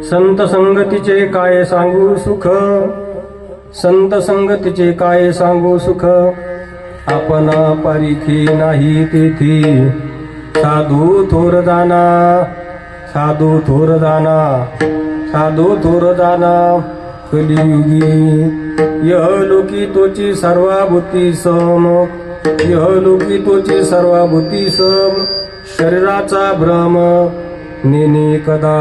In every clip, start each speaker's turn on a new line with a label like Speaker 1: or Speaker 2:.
Speaker 1: संत संगतीचे काय सांगू सुख, संत संगतीचे काय सांगू सुख, आपणा पारिखी नाही तेथी, साधू थोर जाना, साधू थोर जाना, साधू थोर जाना, कलियुगी यलोकी तोची सर्वाभूती सम, यलोकी तोची सर्वाभूती सम, शरीराचा भ्रम नेने कदा,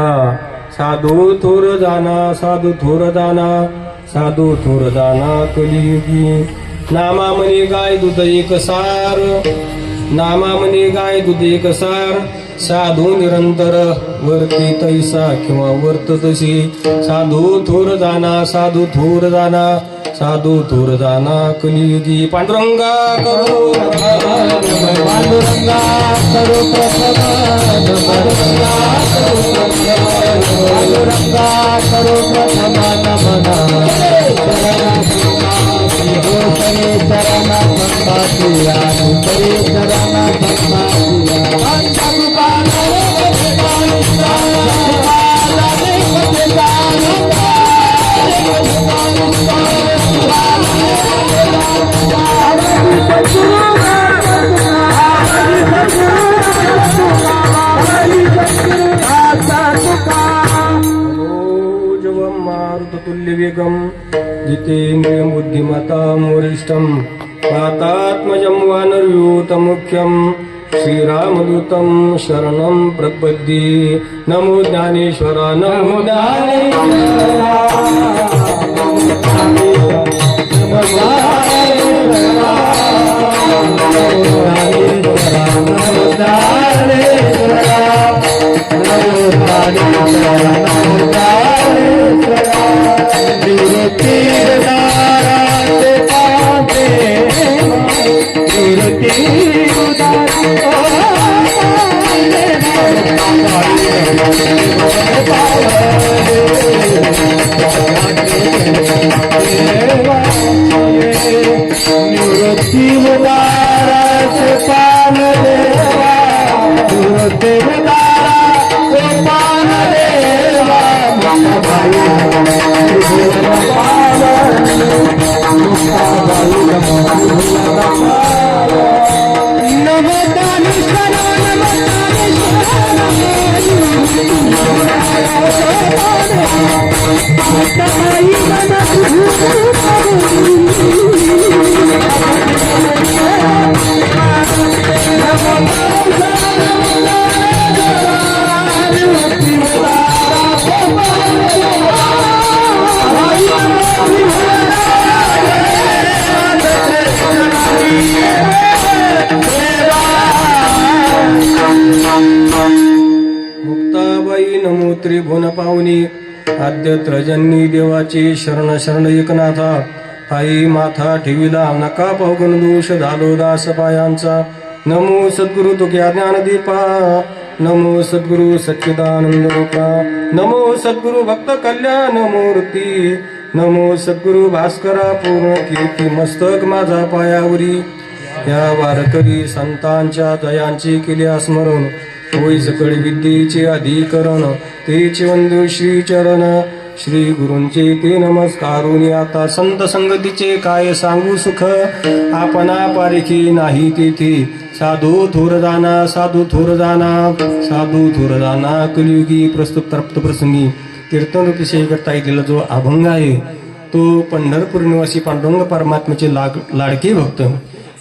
Speaker 1: साधू थोर जाना, साधू थोर जाना, साधू थोर जाना, कलियुगी नामा म्हणे गाय दूध एक सार, नामा म्हणे गाय दूध एक सार, साधू निरंतर वर्ती तैसा किंवा वर्त तशी, साधू थोर जाना, साधू थोर जाना, साधू थोर जाना, कलियुगी पांडुरंगा करो,
Speaker 2: पांडुरंगा करो प्रथम, पांडुरंगा करो प्रथम नमन, चरणा संपातिया, चरणा
Speaker 1: तुल्य वेगम जितेंद्रिय बुद्धिमता वरिष्ठम, पातात्मजं वानरयूत मुख्यम, श्रीरामदूतं शरणं प्रपद्ये, नमो ज्ञानेश्वर नमो मुक्ताबाई नमो त्रिभुवन पावनी, आद्य त्रजन्नी देवाची शरण शरण एकनाथा, आई माथा ठेविला नका पावगण दोष झालो दास पायांचा, नमो सद्गुरु तुक्या ज्ञानदीपा, नमो सद्गुरु सच्चिदानंद रूपा, नमो सद्गुरु भक्त कल्याण मूर्ती, नमो सद्गुरु भास्करा पूर्ण कीर्ती, मस्तक माझा पायावरी, या वारकरी संतांच्या दयांची केल्या स्मरण, होई सकळ विद्येचे अधिकरण, तेचे वंदू श्री चरण, श्री गुरूंचे ते नमस्कारुनी आता, संत संगतीचे काय सांगू सुख, आपणा पारिखी नाही तेथे, साधू थोर जाना, साधू थोर जाना, साधू थोर जाना, कलियुगी प्रस्तुत तप्त प्रसंगी कीर्तन रूपी करता येईल जो अभंग आहे तो पंढरपूर निवासी पांडुरंग परमात्म्याचे लाडके भक्त,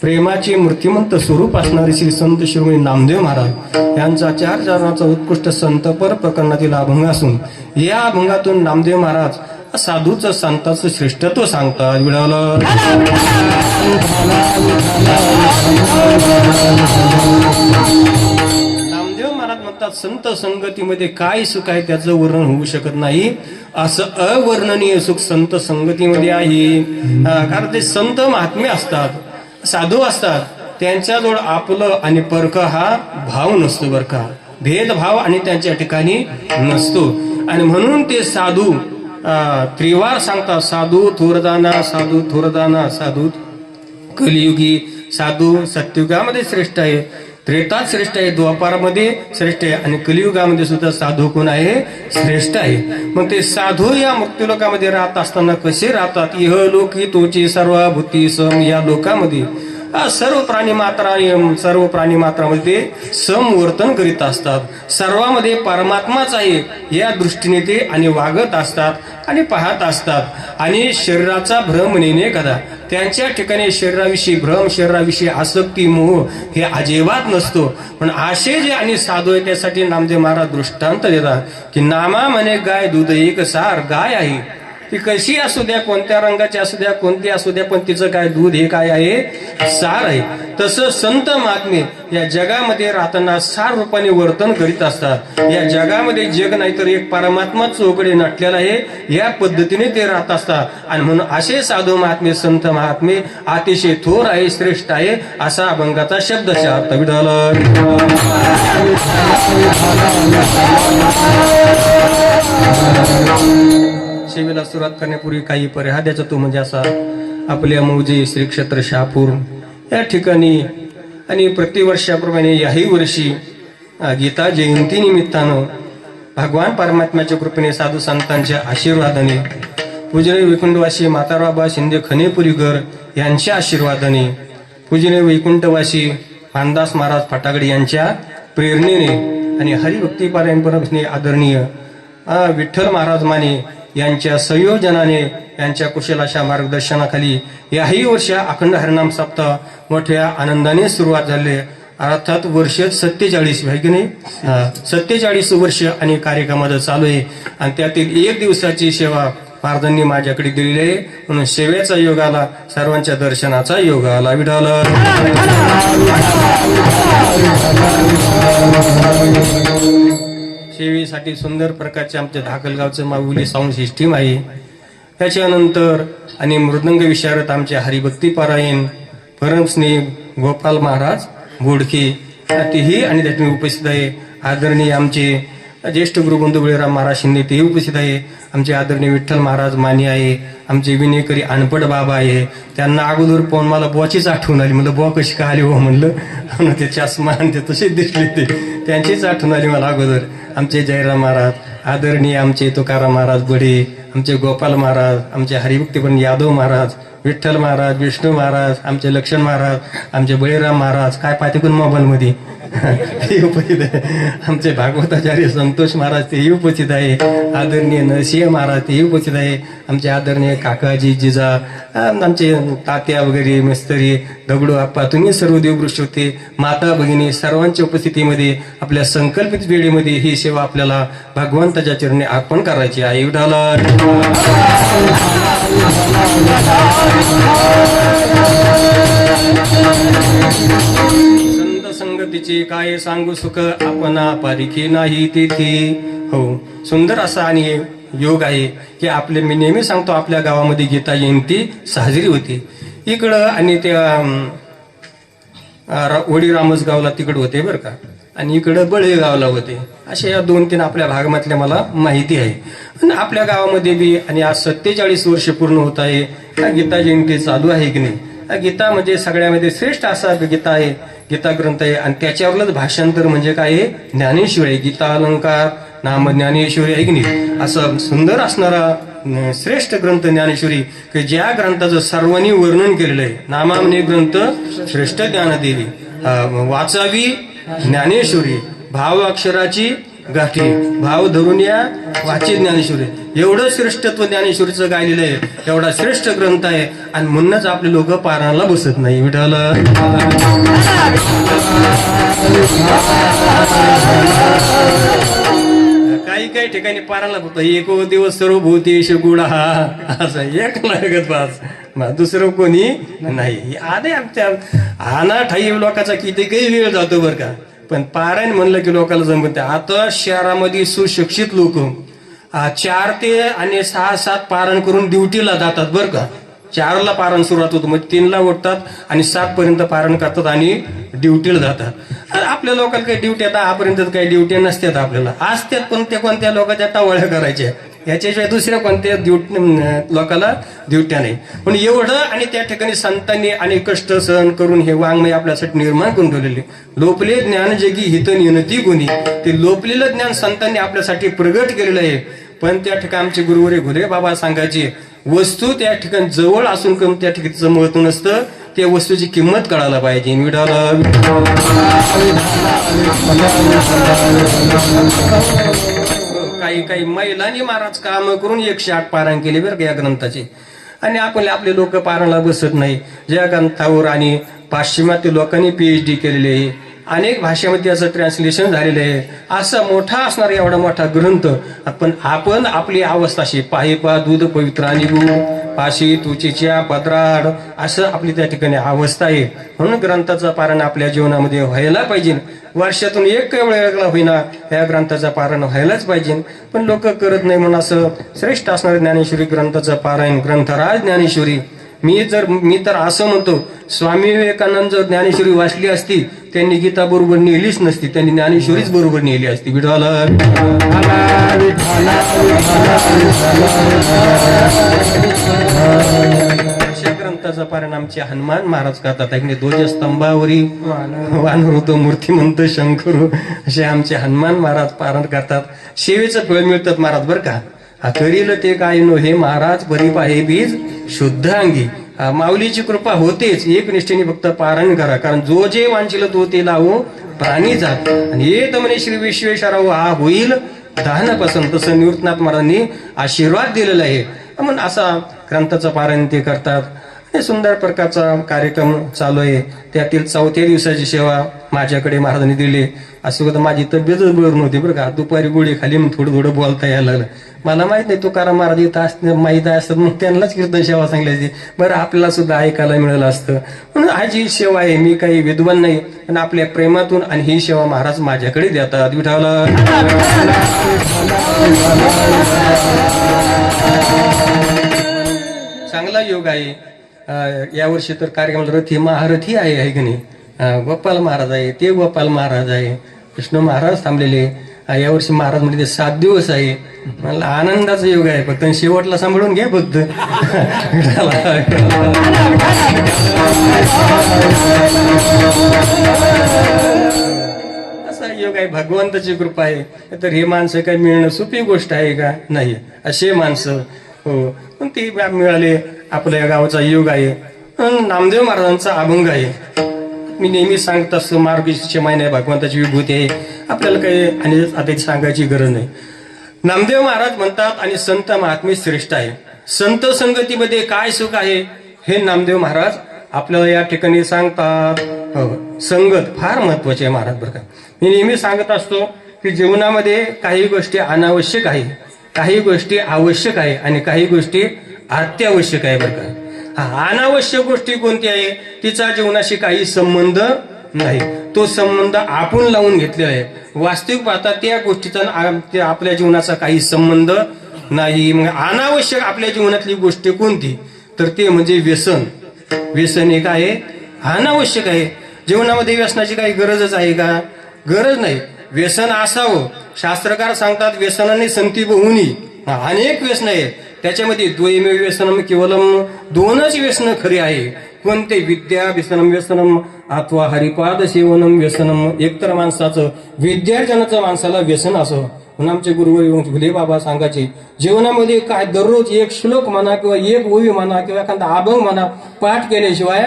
Speaker 1: प्रेमाचे मूर्तिमंत स्वरूप असणारे श्री संत शिरोमणी नामदेव महाराज यांचा 4 चरणाचा उत्कृष्ट संतपर प्रकरणातील अभंग असून, या अभंगातून नामदेव महाराज साधूचं संतांचं श्रेष्ठत्व सांगतात. विडावलं नामदेव महाराज म्हणतात, संत संगतीमध्ये काय सुख आहे त्याचं वर्णन होऊ शकत नाही, असं अवर्णनीय सुख संत संगतीमध्ये आहे. कारण ते संत महात्मे असतात, साधू असतात, त्यांच्याजवळ आपलं आणि परक हा भाव नसतो बरं का, भेदभाव आणि त्यांच्या ठिकाणी नसतो, आणि म्हणून ते साधू त्रिवार सांगतात, साधू थोरदाना, साधू थोरदाना, साधू कलियुगी, साधू सत्युगामध्ये श्रेष्ठ आहे, त्रेताच श्रेष्ठ आहे, द्वापारामध्ये श्रेष्ठ आहे आणि कलियुगामध्ये सुद्धा साधू कोण आहे? श्रेष्ठ आहे. मग ते साधू या मुक्तिलोकामध्ये राहत असताना कसे राहतात? इह लोकी तोची सर्वभूती सम, या लोकामध्ये सर्व प्राणी मात्रामध्ये समवर्तन करीत असतात. सर्वांमध्ये परमात्माच आहे या दृष्टीने ते आणि वागत असतात आणि पाहत असतात. आणि शरीराचा भ्रम नेणे कदा, त्यांच्या ठिकाणी शरीराविषयी भ्रम, शरीराविषयी आसक्ती, मोह हे अजिबात नसतो. पण असे जे आणि साधू आहे त्यासाठी नामदेव महाराज दृष्टांत देतात की नामा म्हणे गाय दूध एक सार. गाय आहे ती कशी असू द्या, कोणत्या रंगाची असू द्या, कोणती असू द्या, पण तिचं काय दूध हे काय आहे? सार आहे. तसं संत महात्मे या जगामध्ये राहताना सार रूपाने वर्तन करीत असतात. या जगामध्ये जग नाही तर एक परमात्मा चौकडे नटलेला आहे, या पद्धतीने ते राहत असतात. आणि म्हणून असे साधू महात्मे, संत महात्मे अतिशय थोर आहे, श्रेष्ठ आहे, असा अभंगाचा शब्दशः अर्थ. विठ्ठल सेवेला सुरुवात करण्यापूर्वी काही पर्याद्याचा तो म्हणजे असा आपल्या मौजे श्री क्षेत्र शहापूर या ठिकाणी आणि प्रतिवर्षाप्रमाणे याही वर्षी गीता जयंती निमित्तानं भगवान परमात्म्याच्या कृपेने, साधू संतांच्या आशीर्वादाने, पूजनीय वैकुंठवासी म्हाताराबा शिंदे खनेपुरीकर यांच्या आशीर्वादाने, पूजनीय वैकुंठवासी पानदास महाराज फटाकडे यांच्या प्रेरणेने आणि हरिभक्तीपारायण परमने आदरणीय विठ्ठल महाराज माने यांच्या संयोजनाने, यांच्या कुशल अशा मार्गदर्शनाखाली याही वर्षा अखंड हरिनाम सप्ताह मोठ्या आनंदाने सुरुवात झाली. अर्थात वर्ष 47 आहे की नाही? 47 वर्ष आणि कार्यक्रमाचं चालू आहे. आणि त्यातील 1 दिवसाची सेवा महाराजांनी माझ्याकडे दिलेली आहे. म्हणून सेवेचा योग आला, सर्वांच्या दर्शनाचा योग आला. विठ्ठल सेवेसाठी सुंदर प्रकारचे आमच्या धाकलगावचं माऊली साऊंड सिस्टीम आहे. त्याच्यानंतर आणि मृदंग विशारद आमचे हरिभक्ती पारायण परमस्नेह गोपाल महाराज बोडके तेही आणि त्यात उपस्थित आहे. आदरणीय आमचे ज्येष्ठ गुरुबंधू बळीराम महाराज शिंदे तेही उपस्थित आहे. आमचे आदरणीय विठ्ठल महाराज माने आहे. आमचे विनेकरी अनपड बाबा आहे. त्यांना अगोदर पाहून मला बॉचीच आठवण आली. म्हणलं बॉ कशी का आली हो म्हणलं, ते चष्मा आणि ते तसेच दिसले, ते त्यांचीच आठवण आली मला अगोदर. आमचे जयराम महाराज, आदरणीय आमचे तुकाराम महाराज बडे, आमचे गोपाल महाराज, आमचे हरिभक्तीपण यादव महाराज, विठ्ठल महाराज, विष्णू महाराज, आमचे लक्ष्मण महाराज, आमचे बळीराम महाराज, काय पाहते कोण मोबाईलमध्ये ते उपस्थित आहे. आमचे भागवताचार्य संतोष महाराज तेही उपस्थित आहे. आदरणीय नरसिंह महाराज तेही उपस्थित आहे. आमचे आदरणीय काकाजी, जिजा, आमचे तात्या वगैरे, मिस्त्री, दगडू आप्पा, तुम्ही सर्व देववृष्ट होते, माता भगिनी, सर्वांच्या उपस्थितीमध्ये आपल्या संकल्पित वेळेमध्ये ही सेवा आपल्याला भगवंताच्या चरणी अर्पण करायची आहे. विठ्ठल संगतीची काय सांगू सुख, आपणा पारिखी नाही तिथे. हो, सुंदर असा आणि योग आहे की आपले, मी नेहमी सांगतो, आपल्या गावामध्ये गीता जयंती साजरी होती इकडं, आणि त्या वडी रामसगावला तिकडं होते बरं का, आणि इकडं बळेगावला होते. अशा या 2-3 आपल्या भागामधल्या मला माहिती आहे. आणि आपल्या गावामध्ये बी आणि आज 47 वर्ष पूर्ण होत आहे. गीता जयंती चालू आहे की नाही? गीता म्हणजे सगळ्यामध्ये श्रेष्ठ असा गीता आहे, गीता ग्रंथ आहे. आणि त्याच्यावरच भाषांतर म्हणजे काय आहे? ज्ञानेश्वर आहे. गीता अलंकार नाम ज्ञानेश्वरी आहे की नाही? असं सुंदर असणारा श्रेष्ठ ग्रंथ ज्ञानेश्वरी, की ज्या ग्रंथाचं सर्वांनी वर्णन केलेलं आहे. नामामने ग्रंथ श्रेष्ठ ज्ञानदेवी, वाचावी ज्ञानेश्वरी, भाव अक्षराची गाठी, भाव धरून या वाची ज्ञानेश्वरी. एवढं श्रेष्ठत्व ज्ञानेश्वरीचं गायलेलं आहे. एवढा श्रेष्ठ ग्रंथ आहे. आणि म्हणूनच आपले लोक पारायणाला बसत नाही. विठ्ठल काही ठिकाणी पारायणाला बसतो. एको दिवस सर्व भूतेश गुडा, असं एक लागत बस, दुसरं कोणी नाही. आधी आमच्या अनाठाई लोकांचा किती काही वेळ जातो बरं का, पण पारायण म्हणलं की लोकांना जमत. आता शहरामध्ये सुशिक्षित लोक 4 ते 6-7 पारायण करून ड्युटीला जातात बरं का. 4ला पारण सुरुवात होतं, मग 3ला उठतात आणि 7 पर्यंत पारण करतात आणि ड्युटीला जातात. आपल्या लोकांना काही ड्युट्या 10पर्यंत काही ड्युट्या नसतात, आपल्याला असतात पण ते कोणत्या लोकांच्या टावळ्या करायच्या, याच्याशिवाय दुसऱ्या कोणत्या लोकांना ड्युट्या नाही. पण एवढं आणि त्या ठिकाणी संतांनी आणि कष्ट सहन करून हे वाङ्मय आपल्यासाठी निर्माण करून ठेवलेले. लोपले ज्ञान जगी हित नियनती गुणी, ते लोपलेलं ज्ञान संतांनी आपल्यासाठी प्रगट केलेलं आहे. पण त्या ठिकाणी आमचे गुरुवरे घोले बाबा सांगायचे, वस्तू त्या ठिकाणी जवळ असून करून त्या ठिकाणचं महत्व नसतं, त्या वस्तूची किंमत कळायला पाहिजे. काही महिलांनी महाराज काम करून 108 पारायण केले बरं का या ग्रंथाचे. आणि आपले लोक पारायणाला बसत नाही. ज्या ग्रंथावर आणि पाश्चिमात्य लोकांनी PhD केलेले आहे, अनेक भाषेमध्ये याचं ट्रान्सलेशन झालेलं आहे, असा मोठा असणारा एवढा मोठा ग्रंथ. आपण आपली अवस्था अशी पाही पा दूध पवित्र आणि गुण पाशी तुचीच्या पत्राड असं आपली त्या ठिकाणी अवस्था आहे. म्हणून ग्रंथाचं पारायण आपल्या जीवनामध्ये व्हायला पाहिजे. वर्षातून एक वेळेला होईना या ग्रंथाचं पारायण व्हायलाच पाहिजे. पण लोक करत नाही. म्हणून असं श्रेष्ठ असणारे ज्ञानेश्वरी ग्रंथाचं पारायण, ग्रंथराज ज्ञानेश्वरी. मी तर असं म्हणतो, स्वामी विवेकानंद जर ज्ञानेश्वरी वाचली असती त्यांनी गीता बरोबर नेलीच नसती, त्यांनी ज्ञानेश्वरीच बरोबर नेली असती. विठ्ठल ग्रंथाचा पारायण आमचे हनुमान महाराज करतात. ध्वजस्तंभावरी वानर मूर्तिमंत शंकर असे आमचे हनुमान महाराज पारायण करतात. सेवेचं फळ मिळतात महाराज बरं का. करील ते काय नो हे महाराज परिप आहे बीज शुद्ध अंगी. माऊलीची कृपा होतेच. एक निष्ठेने फक्त पारायण करा, कारण जो जे वांचिल तो ते लावो प्राणी जात. आणि हे म्हणे श्री विश्वेश्वराव हा होईल दहन पसंत, तसं निवृत्तनाथ महाराजांनी आशीर्वाद दिलेला आहे. म्हणून असा ग्रंथाचं पारायण ते करतात. हे सुंदर प्रकारचा कार्यक्रम चालू आहे. त्यातील 4थ्या दिवसाची सेवा माझ्याकडे महाराजांनी दिली. असं होतं माझी तब्येतच बरोबर नव्हती बरं का. दुपारी गोळी खाली थोडं थोडं बोलता यायला लागलं. मला माहित नाही तुकाराम महाराज इथं माहीत असतात, मग त्यांनाच कीर्तन सेवा सांगली बरं आपल्याला सुद्धा ऐकायला मिळालं असतं. म्हणून आज ही सेवा आहे. मी काही विद्वान नाही, पण आपल्या प्रेमातून आणि ही सेवा महाराज माझ्याकडे देतात. विठाला चांगला योग आहे. यावर्षी तर कार्यक्रमाला रथी महारथी आहे की नाही. गोपाल महाराज आहे, ते गोपाल महाराज आहे, कृष्ण महाराज थांबलेले. यावर्षी महाराज म्हणजे 7 दिवस आहे. मला आनंदाचा योग आहे. फक्त शेवटला सांभाळून घ्या फक्त. असा योग आहे, भगवंताची कृपा आहे. तर हे माणसं काही मिळणं सोपी गोष्ट आहे का? नाही. असे माणसं हो पण ती मिळाले. आपल्या गावाचा योग आहे. नामदेव महाराजांचा अभंग आहे. मी नेहमी सांगत असतो, मार्गशीर्ष महिना भगवंताची विभूती आहे. आपल्याला काही आणि आता सांगायची गरज नाही. नामदेव महाराज म्हणतात, आणि संत महात्मे श्रेष्ठ आहे. संत संगतीमध्ये काय सुख आहे हे नामदेव महाराज आपल्याला या ठिकाणी सांगतात. संगत फार महत्वाची आहे महाराज बरं का. मी नेहमी सांगत असतो की जीवनामध्ये काही गोष्टी अनावश्यक आहे, काही गोष्टी आवश्यक आहे आणि काही गोष्टी अत्यावश्यक आहे बरं का. अनावश्यक गोष्टी कोणती आहे? तिचा जीवनाशी काही संबंध नाही. तो संबंध आपण लावून घेतलेला आहे. वास्तविक पाहता त्या गोष्टीचा आपल्या जीवनाचा काही संबंध नाही. मग अनावश्यक आपल्या जीवनातली गोष्ट कोणती? तर ते म्हणजे व्यसन. व्यसन एक आहे, अनावश्यक आहे. जीवनामध्ये व्यसनाची काही गरजच आहे का? गरज नाही. व्यसन असावं. शास्त्रकार सांगतात व्यसनाने संती बहुनी. अनेक व्यसन आहेत. त्याच्यामध्ये द्वयमेव व्यसनम केवलम 2च व्यसन खरे आहे. कोणते? विद्या व्यसनम व्यसनम अथवा हरिपाद सेवनम व्यसनम. एकतर माणसाचं विद्यार्जनाचं माणसाला व्यसन असं. म्हणून आमचे गुरुवर भुले बाबा सांगायचे, जीवनामध्ये काय दररोज एक श्लोक म्हणा किंवा एक ओवी म्हणा किंवा एखादा अभंग म्हणा पाठ केल्याशिवाय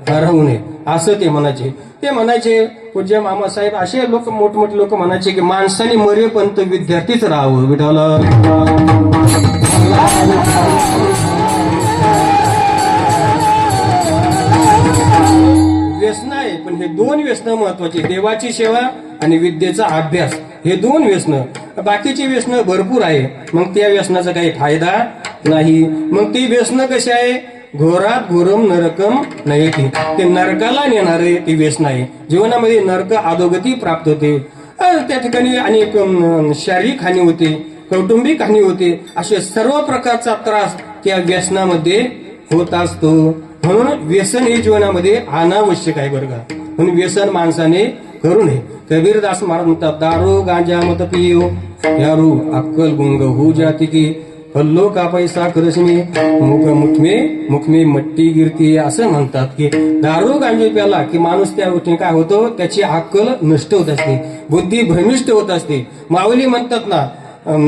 Speaker 1: राहू नये असं ते म्हणायचे. ते म्हणायचे पूज्य मामासाहेब असे लोक मोठमोठे लोक म्हणायचे की माणसाने मरेपर्यंत विद्यार्थीच राहावं. विठाला व्यसन आहे, पण हे 2 व्यसन महत्वाची. देवाची सेवा आणि विद्येचा अभ्यास हे 2 व्यसन. बाकीची व्यसन भरपूर आहे. मग त्या व्यसनाचा काही फायदा नाही. मग ती व्यसन कशी आहे? घोरात घोरम नरकम नयती. ते नरकाला नेणारे ती व्यसन आहे. जीवनामध्ये नरक अधोगती प्राप्त होते. त्या ठिकाणी अनेक शारीरिक हानी होते, कौटुंबिक हानी होते. असे सर्व प्रकारचा त्रास त्या व्यसनामध्ये होत असतो. म्हणून व्यसन हे जीवनामध्ये अनावश्यक आहे बरं का. म्हणून व्यसन माणसाने करू नये. कबीरदास महाराज म्हणतात, दारू गांजा मत पियो यारू अक्कल गुंग हो जाती की पल्लो का पैसा करसमी मुखमे मट्टी गिरती, असं म्हणतात की दारू गांजा प्याला की माणूस त्या गोष्टीने काय होतो, त्याची अक्कल नष्ट होत असते, बुद्धी भ्रमिष्ट होत असते. माऊली म्हणतात ना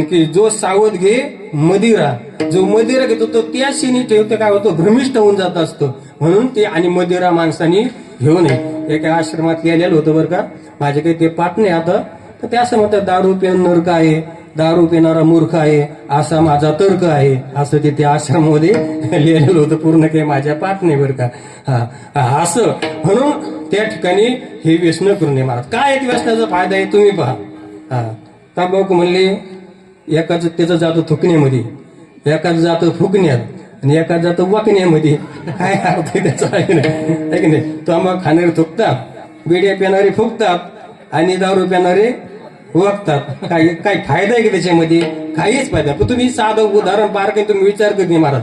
Speaker 1: की जो सावध घे मदिरा, जो मदिरा घेतो तो त्या क्षणी ठेवतो काय होतो, भ्रमिष्ट होऊन जात असतो. म्हणून ते आणि मदिरा माणसाने घेऊ नये. एका आश्रमात लिहिलेलं होतं बरं का, माझे काही ते पाठ नाही आता, तर ते असं म्हणतात, दारू पिऊन नरक आहे, दारू पिणारा मूर्ख आहे, असा माझा तर्क आहे, असं ते त्या आश्रमामध्ये लिहिलेलं होतं. पूर्ण काही माझ्या पाठ नाही बरं का. हा असं म्हणून त्या ठिकाणी हे व्यसन करू नये. महाराज काय व्यसनाचा फायदा आहे तुम्ही पहा. तांबाखू म्हणले एकाच त्याचं जातं थुकण्यामध्ये, एकाच जातं फुकण्यात, आणि एकाच जातं वाकण्यामध्ये. काय अर्थ आहे त्याचा, आहे की नाही. तंबाखू खाणारे थुकतात, बिड्या पिणारे फुकतात, आणि दारू पिणारे वागतात. काय फायदा आहे की त्याच्यामध्ये, काहीच फायदा. पण तुम्ही साधं उदाहरण पार काही तुम्ही विचार करत नाही महाराज.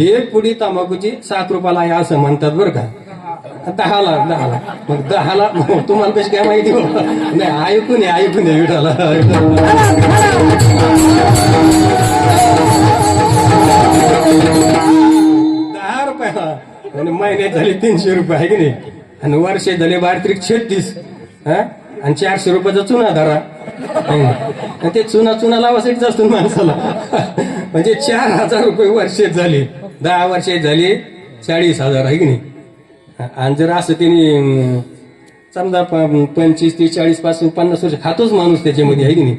Speaker 1: एक पुडी तंबाखूची 7 रुपयाला आहे असं म्हणतात बरं का. 10ला मग 10ला तुम्हाला कशी काय माहिती बाबा. नाही ऐकून विठाला 10 रुपयाला, आणि महिन्यात झाले 300 रुपये, आहे की नाही. आणि वर्षात झाले 32-36, आणि 400 रुपयाचा चुना धरा. ते चुना लावासाठीच असतो माणसाला. म्हणजे 4,000 रुपये वर्षात झाले, 10 वर्षात झाले 40,000, आहे की नाही. आणि जर असं त्यांनी समजा 25, 30, 40 पासून 50 वर्ष खातोच माणूस त्याच्यामध्ये, आहे की नाही.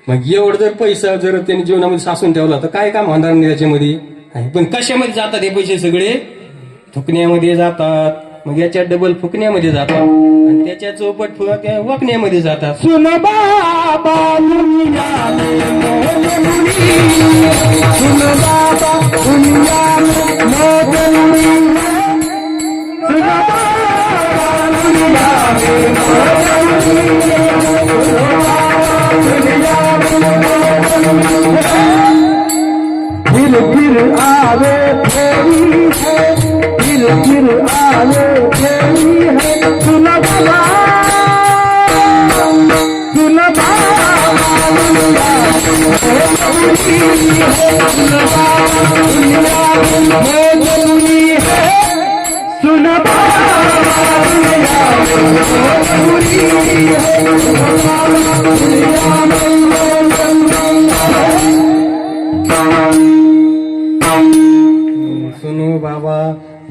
Speaker 1: मग एवढं जर पैसा जर त्यांनी जीवनामध्ये साचून ठेवला तर काय काम होणार नाही त्याच्यामध्ये. पण कशामध्ये जातात हे पैसे सगळे, थुकण्यामध्ये जातात, मग याच्या डबल फुकण्यामध्ये जातात, आणि त्याच्या चौपट वाकण्यामध्ये जातात.
Speaker 2: सुन बाबा दुनिया में, सुन बाबा दुनिया में मौजूद है, सुन बाबा दुनिया में मौजूद है, फिर आवे फेरी है, फिर आवे फेरी है, सुन बाबा सुन बाबा दुनिया में जरूरी है, सुन बाबा दुनिया में जरूरी है, दुनिया में
Speaker 1: सुनो बाबा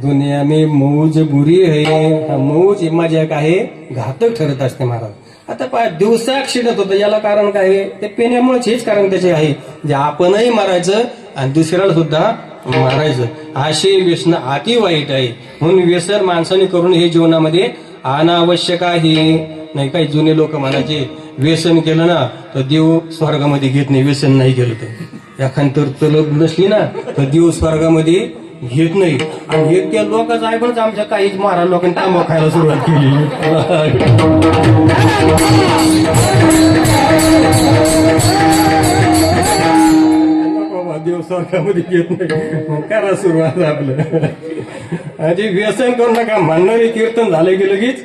Speaker 1: दुनिया में मौज बुरी आहे. मौज मजा काय आहे, घातक ठरत असते महाराज. आता पहा दिवसा क्षीणत होतं, याला कारण काय आहे, ते पिण्यामुळेच हेच कारण त्याचे आहे. जे आपणही मारायचं आणि दुसऱ्याला सुद्धा मारायचं, अशी व्यसन अति वाईट आहे. म्हणून व्यसन माणसाने करून हे जीवनामध्ये अनावश्यक आहे. नाही काही जुने लोक म्हणायचे, व्यसन केलं ना तर देव स्वर्गामध्ये घेत नाही, व्यसन नाही केलं तर. एखाद तलब नसली ना तर देव स्वर्गामध्ये घेत नाही. आणि हे त्या लोकांचं आहे, पण आमच्या काही महाराज लोकांनी तांबा खायला सुरुवात केली. देव स्वर्गामध्ये घेत नाही, मग करा सुरुवात आपलं. आणि व्यसन करू नका म्हणणारे कीर्तन झाले की लगेच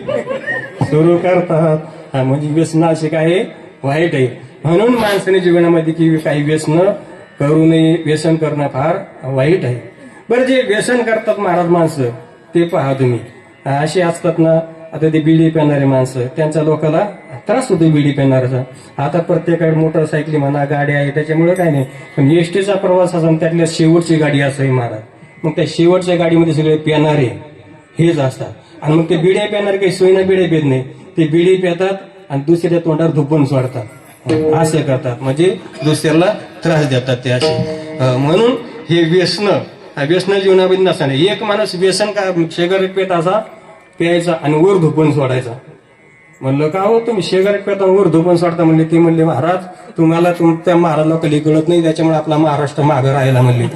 Speaker 1: सुरू करतात. म्हणजे व्यसनाचे काय वाईट आहे. म्हणून माणसाने जीवनामध्ये की काही व्यसन करू नये, व्यसन करणं फार वाईट आहे. बरं जे व्यसन करतात महाराज माणसं, ते पहा तुम्ही असे असतात ना. आता ते बिडी पिणारे माणसं, त्यांच्या लोकांना त्रास होतो बिडी पिणाऱ्याचा. आता प्रत्येकाकडे मोटरसायकली म्हणा, गाड्या आहे, त्याच्यामुळे काय नाही. पण एसटीचा प्रवास असा त्यातल्या शेवटची गाडी असावी महाराज. मग त्या शेवटच्या गाडीमध्ये सगळे पिणारे हेच असतात. आणि मग ते बिड्या पिणारे काही सोयीनं बिड्या पित नाही, ते बिडी पितात आणि दुसऱ्या तोंडावर धुपण सोडतात, असं करतात. म्हणजे दुसऱ्याला त्रास देतात ते असे. म्हणून हे व्यसन जीवनामध्ये नसताना एक माणूस व्यसन का सिगारेट पेत असा प्यायचा आणि वर धुपण सोडायचा. म्हणलं का हो तुम्ही सिगारेट पेता वर धुपण सोडता. म्हणले ते म्हणले महाराज तुम्हाला तुमच्या महाराजला कधी कळत नाही, त्याच्यामुळे आपला महाराष्ट्र मागं राहायला म्हणले.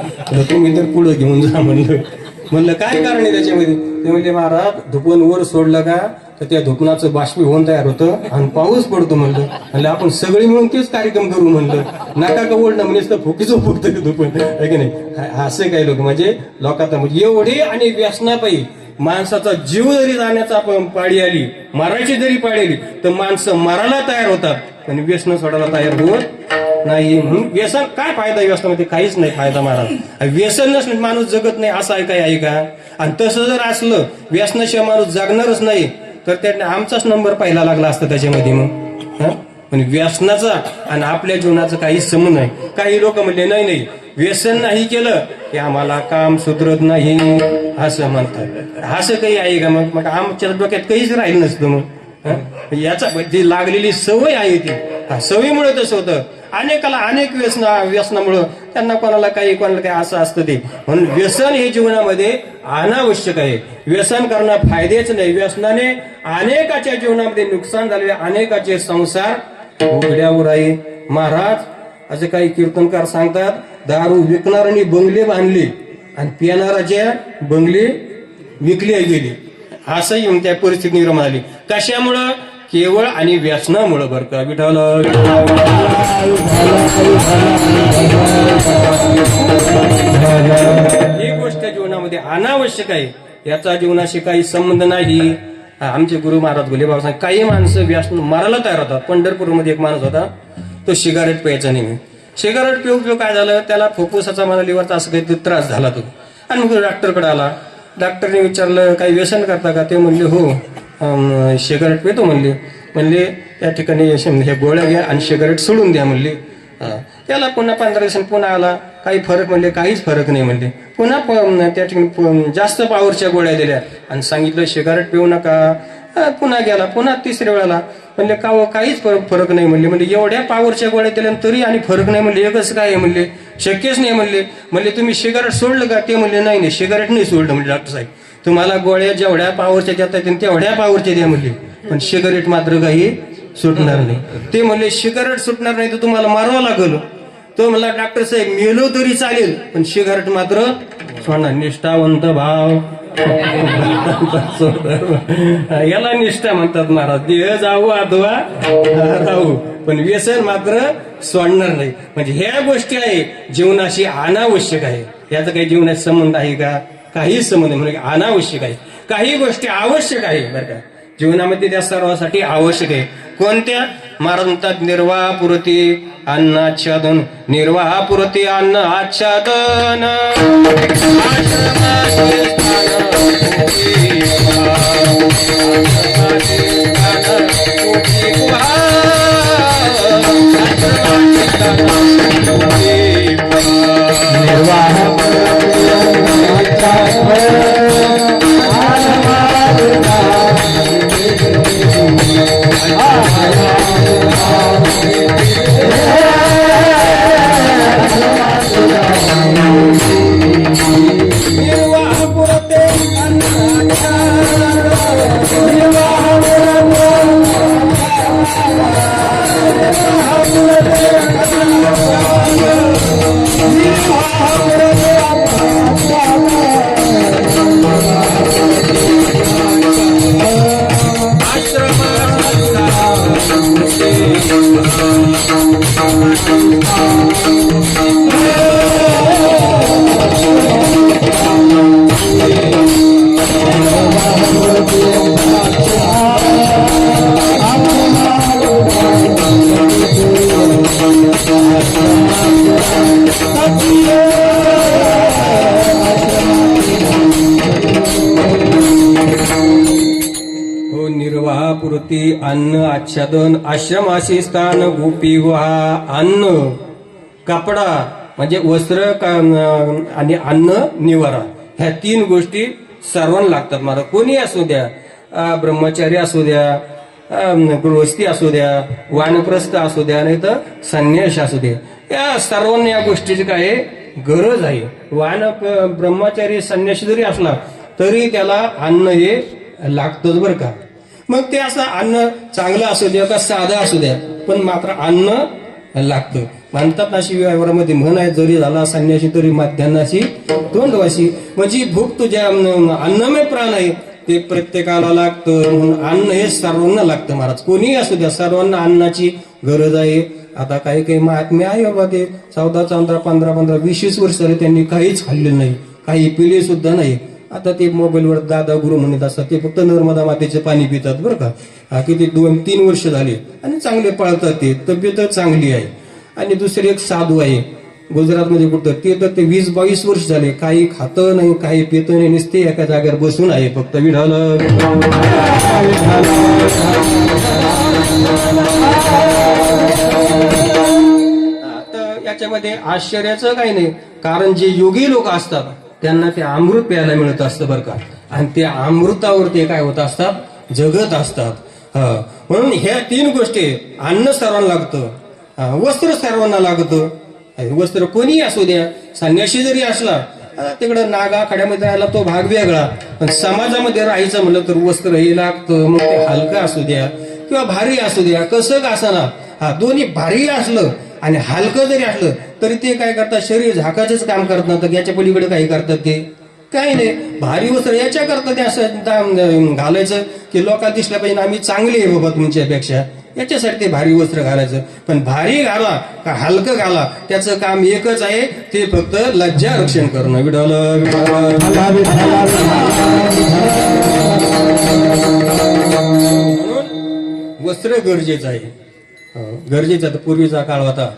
Speaker 1: तुम्ही तर पुढे घेऊन जा म्हणलं. काय कारण आहे त्याच्यामध्ये. ते म्हणजे महाराज धुपण वर सोडलं का तर त्या धुपणाचं बाष्पीभवन तयार होतं आणि पाऊस पडतो म्हणलं आपण सगळे मिळून तेच कार्यक्रम करू म्हणलं नका का ओढणं म्हणजे फुकीचं फुकतं धुपण आहे की नाही असे काही लोक म्हणजे लोकांना म्हणजे एवढे आणि व्यसनापायी माणसाचा जीव जरी जाण्याचा पाळी आली मारायची जरी पाळी आली तर माणसं मारायला तयार होतात पण व्यसन सोडायला तयार होत नाही म्हणून व्यसन काय फायदा व्यसनामध्ये काहीच नाही फायदा महाराज व्यसन नसलं माणूस जगत नाही असं आहे का आणि तसं जर असलं व्यसनाशिवाय माणूस जगणारच नाही तर त्याने आमचाच नंबर पहिला लागला असता त्याच्यामध्ये मग पण व्यसनाचा आणि आपल्या जीवनाचा काही संबंध नाही काही लोक म्हणले नाही व्यसन नाही केलं की आम्हाला काम सुधरत नाही असं म्हणतात असं काही आहे का मग आमच्या डोक्यात काहीच राहिलं नसतं मग याचा जी लागलेली सवय आहे ती सवयीमुळे तसं होतं अनेकाला अनेक व्यसनामुळं त्यांना कोणाला काही असं असतं ते म्हणून व्यसन हे जीवनामध्ये अनावश्यक आहे व्यसन करणं फायदेच नाही व्यसनाने अनेकाच्या जीवनामध्ये नुकसान झालेले अनेकाचे संसार उघड्यावर आहे महाराज असे काही कीर्तनकार सांगतात दारू विकणाऱ्यांनी बंगले बांधले आणि पिणाराच्या बंगले विकले गेले असं येऊन त्या परिस्थिती निर्माण झाली कशामुळं केवळ आणि व्यसनामुळं बरं का विठाल ही गोष्ट जीवनामध्ये अनावश्यक आहे याचा जीवनाशी काही संबंध नाही आमचे गुरु महाराज बोले बाबा काही माणसं व्यसन मारायला तयार होतात पंढरपूरमध्ये एक माणूस होता तो सिगारेट प्यायचा नाही सिगारेट पिऊ काय झालं त्याला फुफ्फुसाचा मला लिव्हरचा असं काही त्रास झाला तो आणि मग डॉक्टरकडे आला डॉक्टरने विचारलं काही व्यसन करता का ते म्हणले हो सिगारेट पितो म्हणले त्या ठिकाणी हे गोळ्या घ्या आणि सिगारेट सोडून द्या म्हणले त्याला पुन्हा 15 दिवसांनी पुन्हा आला काही फरक म्हणले काहीच फरक नाही म्हणले पुन्हा त्या ठिकाणी जास्त पावरच्या गोळ्या दिल्या आणि सांगितलं सिगारेट पिऊ नका पुन्हा गेला पुन्हा तिसऱ्या वेळेला म्हणले का काहीच फरक नाही म्हणले एवढ्या पावरच्या गोळ्या दिल्या तरी आणि फरक नाही म्हणले एकच काय आहे म्हणले शक्यच नाही म्हणले तुम्ही सिगारेट सोडलं का ते म्हणले नाही सिगारेट नाही सोडलं म्हणजे डॉक्टर साहेब तुम्हाला गोळ्या जेवढ्या पावरच्या देतात तेवढ्या पावरच्या द्या म्हणले पण सिगारेट मात्र काही सुटणार नाही ते म्हणले सिगारेट सुटणार नाही तर तुम्हाला मारावं लागल तो म्हणला डॉक्टर साहेब मेलो तरी चालेल पण सिगारेट मात्र सोडणार निष्ठावंत भाव याला निष्ठा म्हणतात महाराज देह जाऊ अथवा राहू पण व्यसन मात्र सोडणार नाही म्हणजे ह्या गोष्टी आहे जीवनाशी अनावश्यक आहे याचा काही जीवनाशी संबंध आहे का काहीच संबंध म्हणजे अनावश्यक आहे काही गोष्टी आवश्यक आहे बरं का जीवनामध्ये त्या सर्वांसाठी आवश्यक आहे कोणत्या महाराज म्हणतात निर्वाहापुरती अन्नाच्छादन निर्वाहापुरती अन्न आच्छादन निर्वाहापुरती अन्न आच्छादन आश्रमाशी स्थान गोपी गुहा अन्न कपडा म्हणजे वस्त्र आणि अन्न निवारा ह्या 3 गोष्टी सर्वांना लागतात मला कोणी असू द्या ब्रह्मचारी असू द्या गृहस्थी असू द्या वानप्रस्थ असू द्या नाही तर संन्यास असू द्या या सर्वांना या गोष्टीची काय गरज आहे ब्रह्मचारी संन्यासी जरी असला तरी त्याला अन्न हे लागतंच बरं का मग ते असं अन्न चांगलं असू द्या का साधं असू द्या पण मात्र अन्न लागतं म्हणतात नाशी व्यवहारामध्ये म्हण आहे, जरी झाला संन्यासी तरी माध्यान्नाशी तोंडवाशी. म्हणजे भूक तुझ्या अन्नमय प्राण आहे, ते प्रत्येकाला लागतं. म्हणून अन्न हे सर्वांना लागतं महाराज, कोणीही असू द्या, सर्वांना अन्नाची गरज आहे. आता काही काही महात्मे आहे बाबा, ते 14, 15, 15, 20 वर्ष झाले त्यांनी काहीच खाल्लेलं नाही, काही पिले सुद्धा नाही. आता ते मोबाईलवर दादा गुरु म्हणत असतात, ते फक्त नर्मदा मातेचे पाणी पितात बरं का. किती 2-3 वर्ष झाले आणि चांगले पाळतात, ते तब्येत चांगली आहे. आणि दुसरे एक साधू आहे गुजरातमध्ये कुठं, ते तर ते 20-22 वर्ष झाले, काही खातं नाही, काही पितं नाही, नुसते एका जागेवर बसून आहे फक्त. विढाल तर याच्यामध्ये आश्चर्याचं काही नाही, कारण जे योगी लोक असतात त्यांना ते अमृत प्यायला मिळत असतं बरं का. आणि ते अमृतावर ते काय होत असतात, जगत असतात. म्हणून ह्या 3 गोष्टी, अन्न सर्वांना लागतं, वस्त्र सर्वांना लागतं. वस्त्र कोणीही असू द्या, संन्यासी जरी असला तिकडं नागा खड्यामध्ये राहायला तो भाग वेगळा, पण समाजामध्ये राहायचं म्हणलं तर वस्त्र हे लागतं. मग ते हलकं असू द्या किंवा भारी असू द्या, कसं का असणार, दोन्ही भारी असलं आणि हलकं जरी असलं तरी ते काय करतात, शरीर झाकाचंच काम करत नव्हतं. याच्या पलीकडे काही करतात ते काही नाही. भारी वस्त्र याच्या करता ते असं घालायचं की लोकांना दिसल्या पाहिजे आम्ही चांगले आहे बाबा तुमच्यापेक्षा, याच्यासाठी ते भारी वस्त्र घालायचं. पण भारी घाला का हलकं घाला, त्याचं काम एकच आहे, ते फक्त लज्जा रक्षण करणं. विढल म्हणून वस्त्र गरजेचं आहे, गरजेचं. तर पूर्वीचा काळ होता,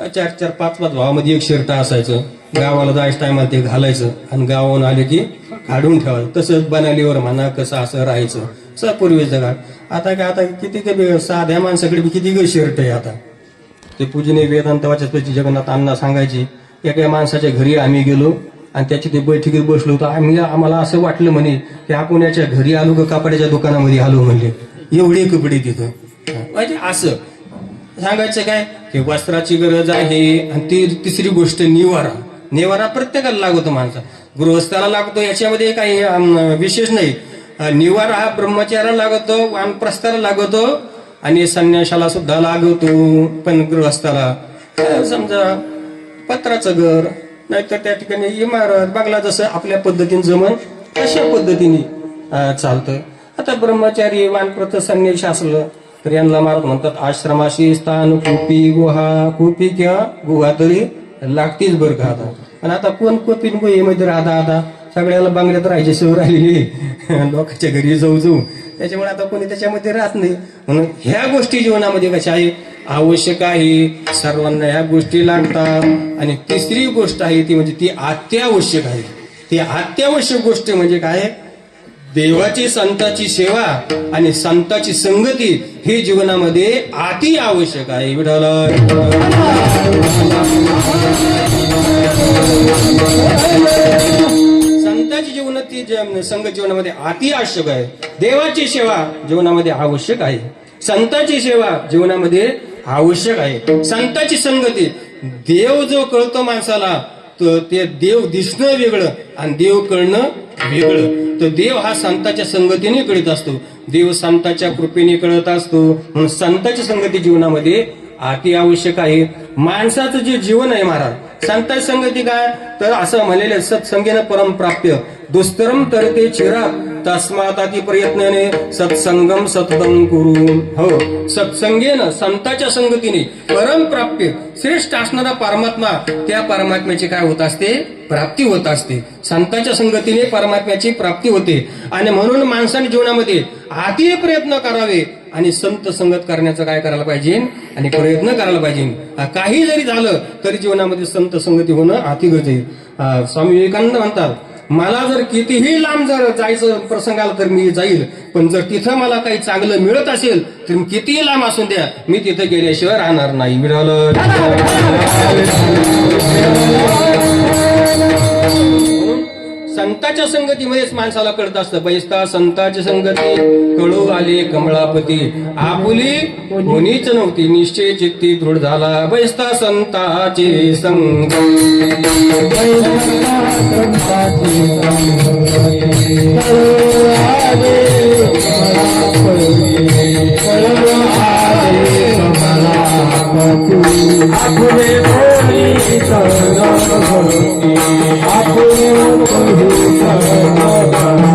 Speaker 1: 4-4, 5-5 भावामध्ये एक शर्ट असायचं, गावाला जायचं टायमाला ते घालायचं आणि गावाहून आले की काढून ठेवायचं. तसंच बनालीवर म्हणा कसं असं राहायचं, असं पूर्वीचं काळ. आता काय, आता किती ते साध्या माणसाकडे किती ग शर्ट आहे. आता ते पूजनीय वेदांत वाचस्पती जगन्नाथ अण्णा सांगायची, एका माणसाच्या घरी आम्ही गेलो आणि त्याची ते बैठकीत बसलो होतो. आम्हाला असं वाटलं म्हणे की आपण याच्या घरी आलो का कपड्याच्या दुकानामध्ये आलो म्हणले, एवढे कपडे तिथं. म्हणजे असं सांगायचं काय की वस्त्राची गरज आहे. आणि ती तिसरी गोष्ट निवारा. निवारा प्रत्येकाला लागतो, माणसा गृहस्थाला लागतो, याच्यामध्ये काही विशेष नाही. निवारा हा ब्रह्मचार्याला लागतो, वानप्रस्थाला लागतो आणि संन्यासाला सुद्धा लागतो. पण गृहस्थाला समजा पत्राचं घर, नाहीतर त्या ठिकाणी इमारत, बंगला, जसं आपल्या पद्धतीने जमन तशा पद्धतीने चालतं. आता ब्रह्मचारी वानप्रस्थ संन्यासी असलं तर यांना महाराज म्हणतात आश्रमाशी स्थान कुपी गुहा, कुपी किंवा गुहा तरी लागतीच बरं का. आता पण आता कोण कोपीन गुहेमध्ये राहता, आता सगळ्याला बांगल्यात राहायची सवय राहिलेली, लोकांच्या घरी जाऊ जाऊ, त्याच्यामुळे आता कोणी त्याच्यामध्ये राहत नाही. म्हणून ह्या गोष्टी जीवनामध्ये कशा आहे, आवश्यक आहे, सर्वांना ह्या गोष्टी लागतात. आणि तिसरी गोष्ट आहे ती म्हणजे ती अत्यावश्यक आहे. ती अत्यावश्यक गोष्ट म्हणजे काय, देवाची संताची सेवा आणि संताची संगती हे जीवनामध्ये अति आवश्यक आहे. विठ्ठल संताची जीवनाची संगत जीवनामध्ये अति आवश्यक आहे. देवाची सेवा जीवनामध्ये आवश्यक आहे, संताची सेवा जीवनामध्ये आवश्यक आहे. संताची संगती, देव जो कळतो माणसाला तर ते देव दिसणं वेगळं आणि देव कळणं वेगळं. तर देव हा संतांच्या संगतीने कळत असतो, देव संतांच्या कृपेने कळत असतो. म्हणून संतांची संगती जीवनामध्ये अति आवश्यक आहे. माणसाचं जे जीवन आहे महाराज, संतांची संगती काय तर असं म्हणलेलं, सत्संगेनं परम प्राप्य दुस्तरम तरते चिरात तस्मात अति प्रयत्नाने सत्संगम सततम कुरु. हो, सत्संगेनं संतांच्या संगतीने परम प्राप्य श्रेष्ठ असणारा परमात्मा, त्या परमात्म्याची काय होत असते, प्राप्ती होत असते. संतांच्या संगतीने परमात्म्याची प्राप्ती होते. आणि म्हणून माणसाने जीवनामध्ये अति प्रयत्न करावे आणि संत संगत करण्याचं काय करायला पाहिजे आणि प्रयत्न करायला पाहिजे. काही जरी झालं तरी जीवनामध्ये संत संगती होणं अति गरजेचं. स्वामी विवेकानंद म्हणतात, मला जर कितीही लांब जर जायचं प्रसंग आला तर मी जाईल, पण जर तिथं मला काही चांगलं मिळत असेल तर कितीही लांब असून द्या, मी तिथं गेल्याशिवाय राहणार नाही. मिळालं संतांच्या संगतीमध्येच माणसाला कळत असतं. बैसता संतांची संगती कळू आले कमळापती, आपुली कोणीच नव्हती निश्चय चित्ती दृढ झाला. बैसता संतांची संगती
Speaker 2: कळू आले कमळापती, आपले कोणी शरण भक्ती आपले कोणी शरण भक्ती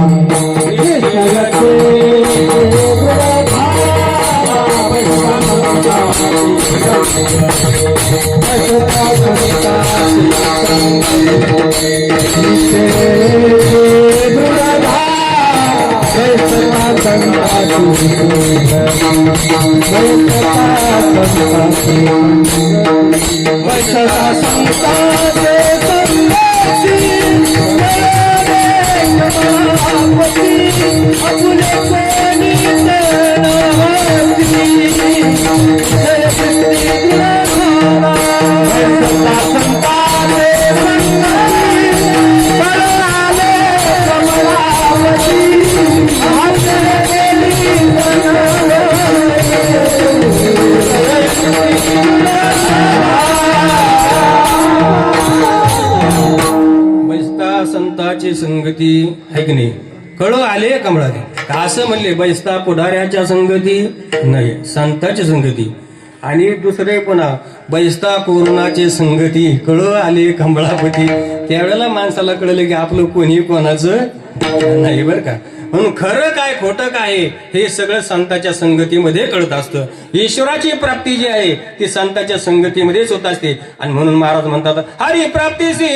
Speaker 1: संताची संगती आहे की नाही. कळ आले कमळाली का असं म्हणले बैसता पुढाऱ्याच्या संगती नाही, संताची संगती. आणि दुसरे पुन्हा बैसता कोरोनाची संगती कळ आले कमळापती. त्यावेळेला माणसाला कळलं की आपलं कोणी कोणाचं नाही बरं का. म्हणून खरं काय खोटं काय हे सगळं संतांच्या संगतीमध्ये कळत असतं. ईश्वराची प्राप्ती जी आहे ती संतांच्या संगतीमध्येच होत असते. आणि म्हणून महाराज म्हणतात हरी प्राप्तीसी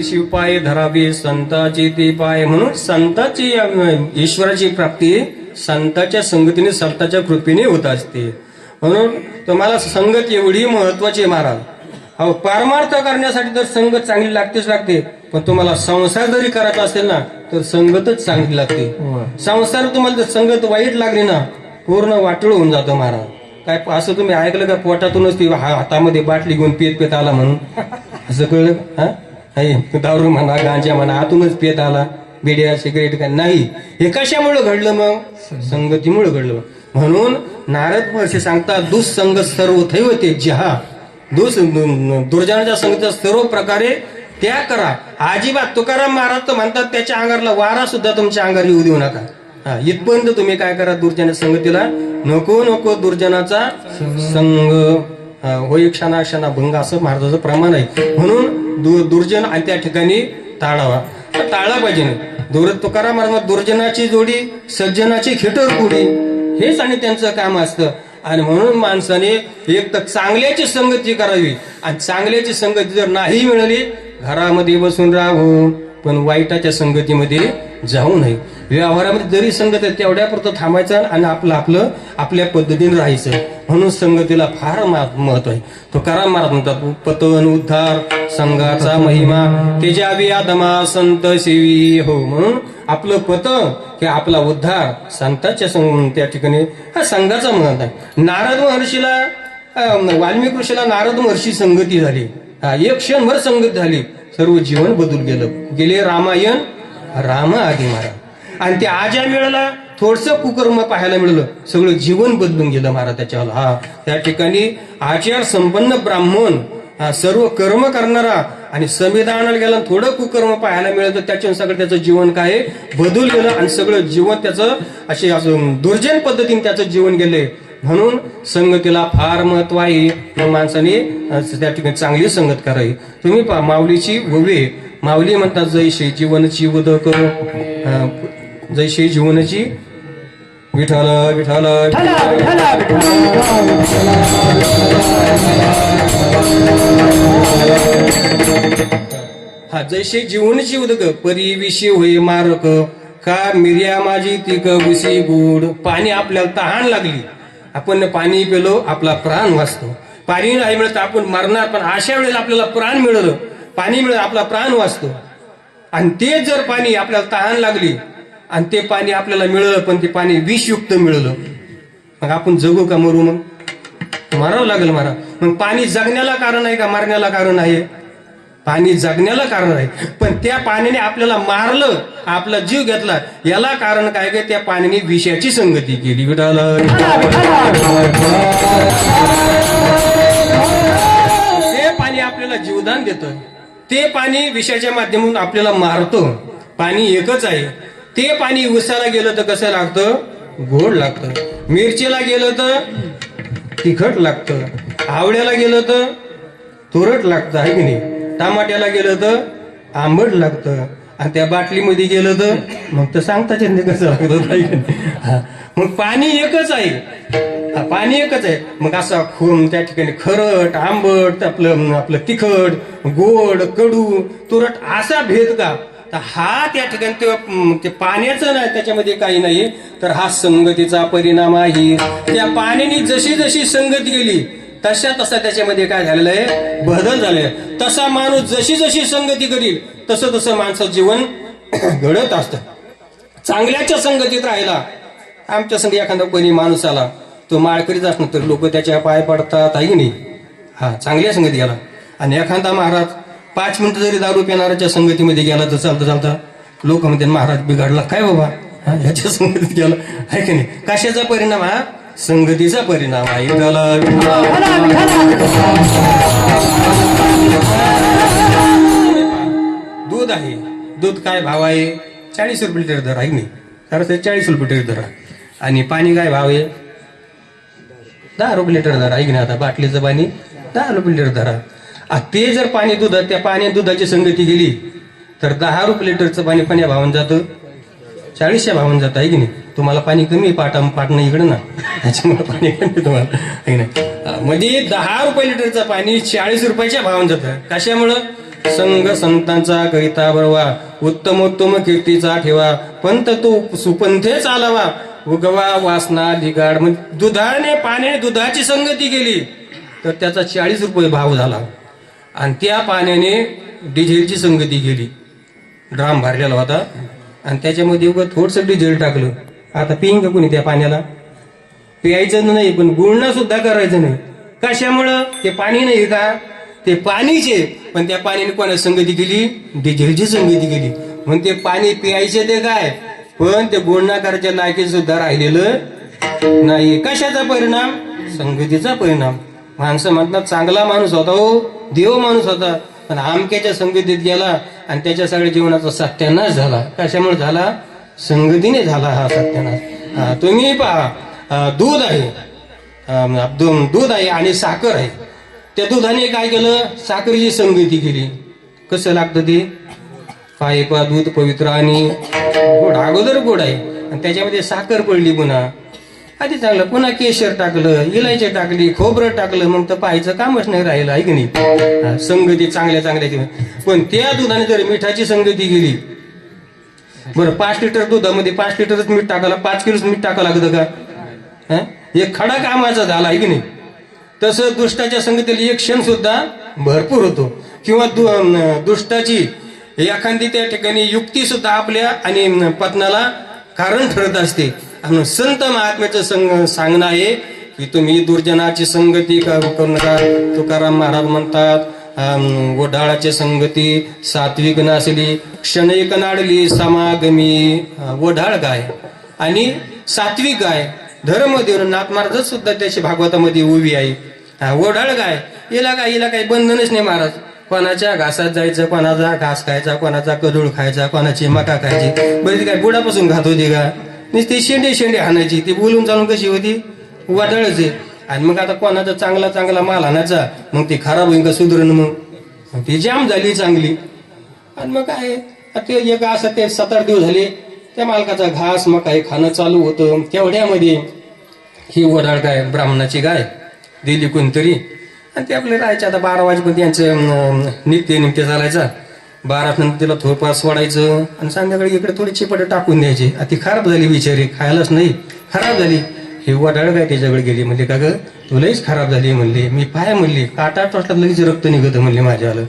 Speaker 1: शिवपाय धरावी संताची ती पाय. म्हणून संताची ईश्वराची प्राप्ती संताच्या संगतीने संताच्या कृपेने होत असते. म्हणून तुम्हाला संगत एवढी महत्वाची महाराज. अहो पारमार्थ करण्यासाठी तर संगत चांगली लागतेच लागते. पण तुम्हाला संसार जरी करायचा असेल ना तर संगतच चांगली लागते. संसार तुम्हाला जर संगत वाईट लागली ना पूर्ण वाटोळ होऊन जातो महाराज. काय असं तुम्ही ऐकलं का पोटातूनच ती हातामध्ये बाटली घेऊन पेत पेत आला म्हणून असं कळलं हा. दारू म्हणा गांजा म्हणा आतूनच पेत आला बिड्या सिगरेट काय नाही. हे कशामुळे घडलं मग संगतीमुळे घडलं. म्हणून नारद महर्षी सांगतात दुःसंग सर्व थैवते जहा. दुर्जनाच्या संगतीचा सर्व प्रकारे त्याग करा. अजिबात तुकाराम महाराज तर म्हणतात त्याच्या अंगारला वारा सुद्धा तुमच्या अंगावर येऊ देऊ नका. इथपर्यंत तुम्ही काय करा दुर्जनाच्या संगतीला नको नको दुर्जनाचा संग होई क्षणा क्षणा भंग असं महाराजाचं प्रमाण आहे. म्हणून दुर्जन आणि त्या ठिकाणी टाळावा टाळला पाहिजे. तुकाराम महाराज दुर्जनाची जोडी सज्जनाची खेटर कुडी हेच आणि त्यांचं काम असतं. आणि म्हणून माणसाने एक तर चांगल्याची संगती करावी आणि चांगल्याची संगती जर नाही मिळाली घरामध्ये बसून राहू पण वाईटाच्या संगतीमध्ये जाऊ नये. व्यवहारामध्ये जरी संगत आहे तेवढ्यापुरतं थांबायचं आणि आपलं आपल्या पद्धतीने राहायचं. म्हणून संगतीला फार महत्व आहे. तुकाराम महाराज म्हणतात पतन उद्धार संघाचा महिमा तेजावी आदमा संत सेवी हो. म्हणून आपलं पतन हे आपला उद्धार संतांच्या त्या ठिकाणी हा संघाचा म्हणत आहे. नारद महर्षीला वाल्मिकी ऋषीला नारद महर्षी संगती झाली. एक क्षणभर संगत झाली सर्व जीवन बदलून गेले. रामायण राम आदी महाराज. आणि त्या आज्या मिळाला थोडस कुकर्म पाहायला मिळालं सगळं जीवन बदलून गेलं महाराज त्याच्यावर. त्या ठिकाणी आचार संपन्न ब्राह्मण सर्व कर्म करणारा आणि संविधानाला गेला थोडं कुकर्म पाहायला मिळालं त्याच्यावर सगळं त्याचं जीवन काय बदलून गेलं आणि सगळं जीवन त्याचं असे दुर्जन पद्धतीने त्याचं जीवन गेले. म्हणून संगतीला फार महत्व आहे. मग माणसाने त्या ठिकाणी चांगली संगत करावी. तुम्ही पहा माऊलीची ववे, माऊली म्हणतात जैसे जीवनची उदक, जैसे जीवनाची विठ्ठल विठ्ठल हा जैसे जीवनाची उदक परी विषय होई मारक, का मिर्या माझी तिक उसी गुड. पाणी आपल्याला तहान लागली, आपण पाणी पिलो आपला प्राण वाचतो. पाणी नाही मिळत आपण मरणार, पण अशा वेळेला आपल्याला प्राण मिळालं, पाणी मिळत आपला प्राण वाचतो. आणि ते जर पाणी आपल्याला तहान लागली आणि ते पाणी आपल्याला मिळालं, पण ते पाणी विषयुक्त मिळालं, मग आपण जगू का मरू? मग मरावं लागेल मारा. मग पाणी जगण्याला कारण आहे का मरण्याला कारण आहे? पाणी जगण्याला कारण आहे. पण त्या पाण्याने आपल्याला मारलं, आपला जीव घेतला, याला कारण काय काय? त्या पाण्याने विषयाची संगती केली. विठाला ते पाणी आपल्याला जीवदान देतं, ते पाणी विषयाच्या माध्यमातून आपल्याला मारतं. पाणी एकच आहे. ते पाणी उसाला गेलं तर कसं लागतं? गोड लागतं. मिरचीला गेलं तर तिखट लागतं. आवळ्याला गेलं तर तुरट लागतं, आहे की नाही? टमाट्याला गेलं तर आंबट लागतं. आणि त्या बाटलीमध्ये गेलं तर मग तर सांगताच येत नाही कसं लागतं, आहे की नाही? मग पाणी एकच आहे, पाणी एकच आहे. मग असा त्या ठिकाणी खरट आंबट, आपलं तिखट गोड कडू तुरट असा भेद का? तर हा त्या ठिकाणी ते पाण्याचं नाही, त्याच्यामध्ये काही नाही, तर हा संगतीचा परिणाम आहे. त्या पाण्याने जशी जशी संगत गेली तशा तसा त्याच्यामध्ये काय झालेलं आहे? बदल झालेला आहे. तसा माणूस जशी जशी संगती करील तसं तसं माणसाचं जीवन घडत असतं. चांगल्याच्या संगतीत राहिला, आमच्या संग एखादा कोणी माणूस आला, तो माळकरीच असणार तर लोक त्याच्या पाय पडतात, आहे की नाही? हा, चांगल्या संगती गेला. आणि एखादा महाराज 5 मिनिटं जरी दारू पिणाऱ्याच्या संगतीमध्ये गेला तर चालता चालता लोक म्हणते महाराज बिघडला काय बाबा, ह्याच्या संगतीत गेला, आहे की नाही? कशाचा परिणाम? हा संगतीचा परिणाम आहे. दूध आहे, दूध काय भाव आहे? 40 रुपये लिटर दर, आहे की नाही? खरं तर 40 रुपये लिटर दर. आणि पाणी काय भाव आहे? 10 रुपये लिटर दर, आहे की नाही? आता बाटलीचं पाणी 10 रुपये लिटर दर. ते जर पाणी दूध, त्या पाणी दुधाची संगती गेली तर 10 रुपये लिटरचं पाणी पण या भावानं जातं 40च्या भावानं जातं, आहे की नाही? तुम्हाला पाणी कमी पाटणं इकडं ना, त्याच्यामुळे पाणी कमी तुम्हाला, आहे नाही? म्हणजे 10 रुपये लिटरचं पाणी 40 रुपयाच्या भावानं जातं. कशामुळं? संघ संतांचा करिता बरवा, उत्तमोत्तम कीर्तीचा ठेवा, पंत तो सुपंथे चालावा, उगवा वासना ढिगाड. म्हणजे दुधाने पाण्याने दुधाची संगती केली तर त्याचा 40 रुपये भाव झाला. आणि त्या पाण्याने डिझेलची संगती केली, ड्राम भरलेला होता आणि त्याच्यामध्ये उगं थोडंसं डिझेल टाकलं. आता पिईन का कोणी त्या पाण्याला? प्यायचं नाही, पण गुळणं सुद्धा करायचं नाही. कशामुळं? ते पाणी नाही का? ते पाणीचे, पण त्या पाण्याने कोणा संगती केली? डिझेलची संगती केली. मग ते पाणी प्यायचे ते काय, पण ते गुळणा करायच्या लायकीत सुद्धा राहिलेलं नाही. कशाचा परिणाम? संगतीचा परिणाम. माणसं म्हणतात चांगला माणूस होता, हो देव माणूस होता, पण आमक्याच्या संगतीत गेला आणि त्याच्या सगळ्या जीवनाचा सत्यानाश झाला. कशामुळे झाला? संगतीने झाला हा सत्यानाश. तुम्ही पहा, दूध आहे, दूध आहे आणि साखर आहे. त्या दुधाने काय केलं? साखरेची संगती केली. कसं लागतं ते? पायपा दूध पवित्र आणि गोड, अगोदर गोड आहे आणि त्याच्यामध्ये साखर पडली, पुन्हा आधी चांगलं, पुन्हा केशर टाकलं, इलायची टाकली, खोबरं टाकलं, मग तर पाहायचं कामच नाही राहिलं, आहे की नाही? संगती चांगल्या चांगल्या. पण त्या दुधाने जर मिठाची संगती गेली, बरं 5 लिटर दुधामध्ये 5 लिटरच मीठ टाकायला 5 किलोच मीठ टाकावं लागतं का? एक खडा कामाचा झाला, आहे की नाही? तसं दुष्टाच्या संगतीला एक क्षण सुद्धा भरपूर होतो. किंवा दुष्टाची एखादी त्या ठिकाणी युक्ती सुद्धा आपल्या आणि पतनाला कारण ठरत असते. आणि संत महात्म्याचं सांगणं आहे की तुम्ही दुर्जनाची संगती करू नका. तुकाराम महाराज म्हणतात, वढाळाची संगती सात्विक नासली, क्षणिक नाडली समागमी. वढाळ गाय आणि सात्विक गाय, धर्मदेव नाथ महाराज सुद्धा त्याची भागवतामध्ये उभी आहे. वढाळ गाय, हिला काही बंधनच नाही महाराज. कोणाच्या घासात जायचं, कोणाचा घास खायचा, कोणाचा कदूळ खायचा, कोणाची मका खायची. बरं ती काय बुडापासून खात होती का? नुसती शेंडे हाणायची. ती बोलून चालून कशी होती? वादळच आहे. आणि मग आता कोणाचा चांगला चांगला माल आणायचा, मग ती खराब होईल का सुधरण, मग ती जाम झाली चांगली. आणि मग काय ते एक असं ते 7-8 दिवस झाले त्या मालकाचा घास मग काही खाणं चालू होतं. तेवढ्यामध्ये ही वडाळ काय ब्राह्मणाची गाय दिली कोणतरी, आणि ते आपले राहायचे. आता 12 वाजेपर्यंत त्यांचं नित्य चालायचा. 12 नंतर तिला थोडंफार सोडायचं आणि संध्याकाळी इकडे थोडी चिपट टाकून द्यायची. ती खराब झाली बिचारी, खायलाच नाही, खराब झाली. ही वडाळ काय त्याच्याकडे गेली, म्हणले का ग तुलाच खराब झाली म्हणले. मी पाय म्हणले काटा टोचला लगेच रक्त निघत म्हणले माझ्या आलं,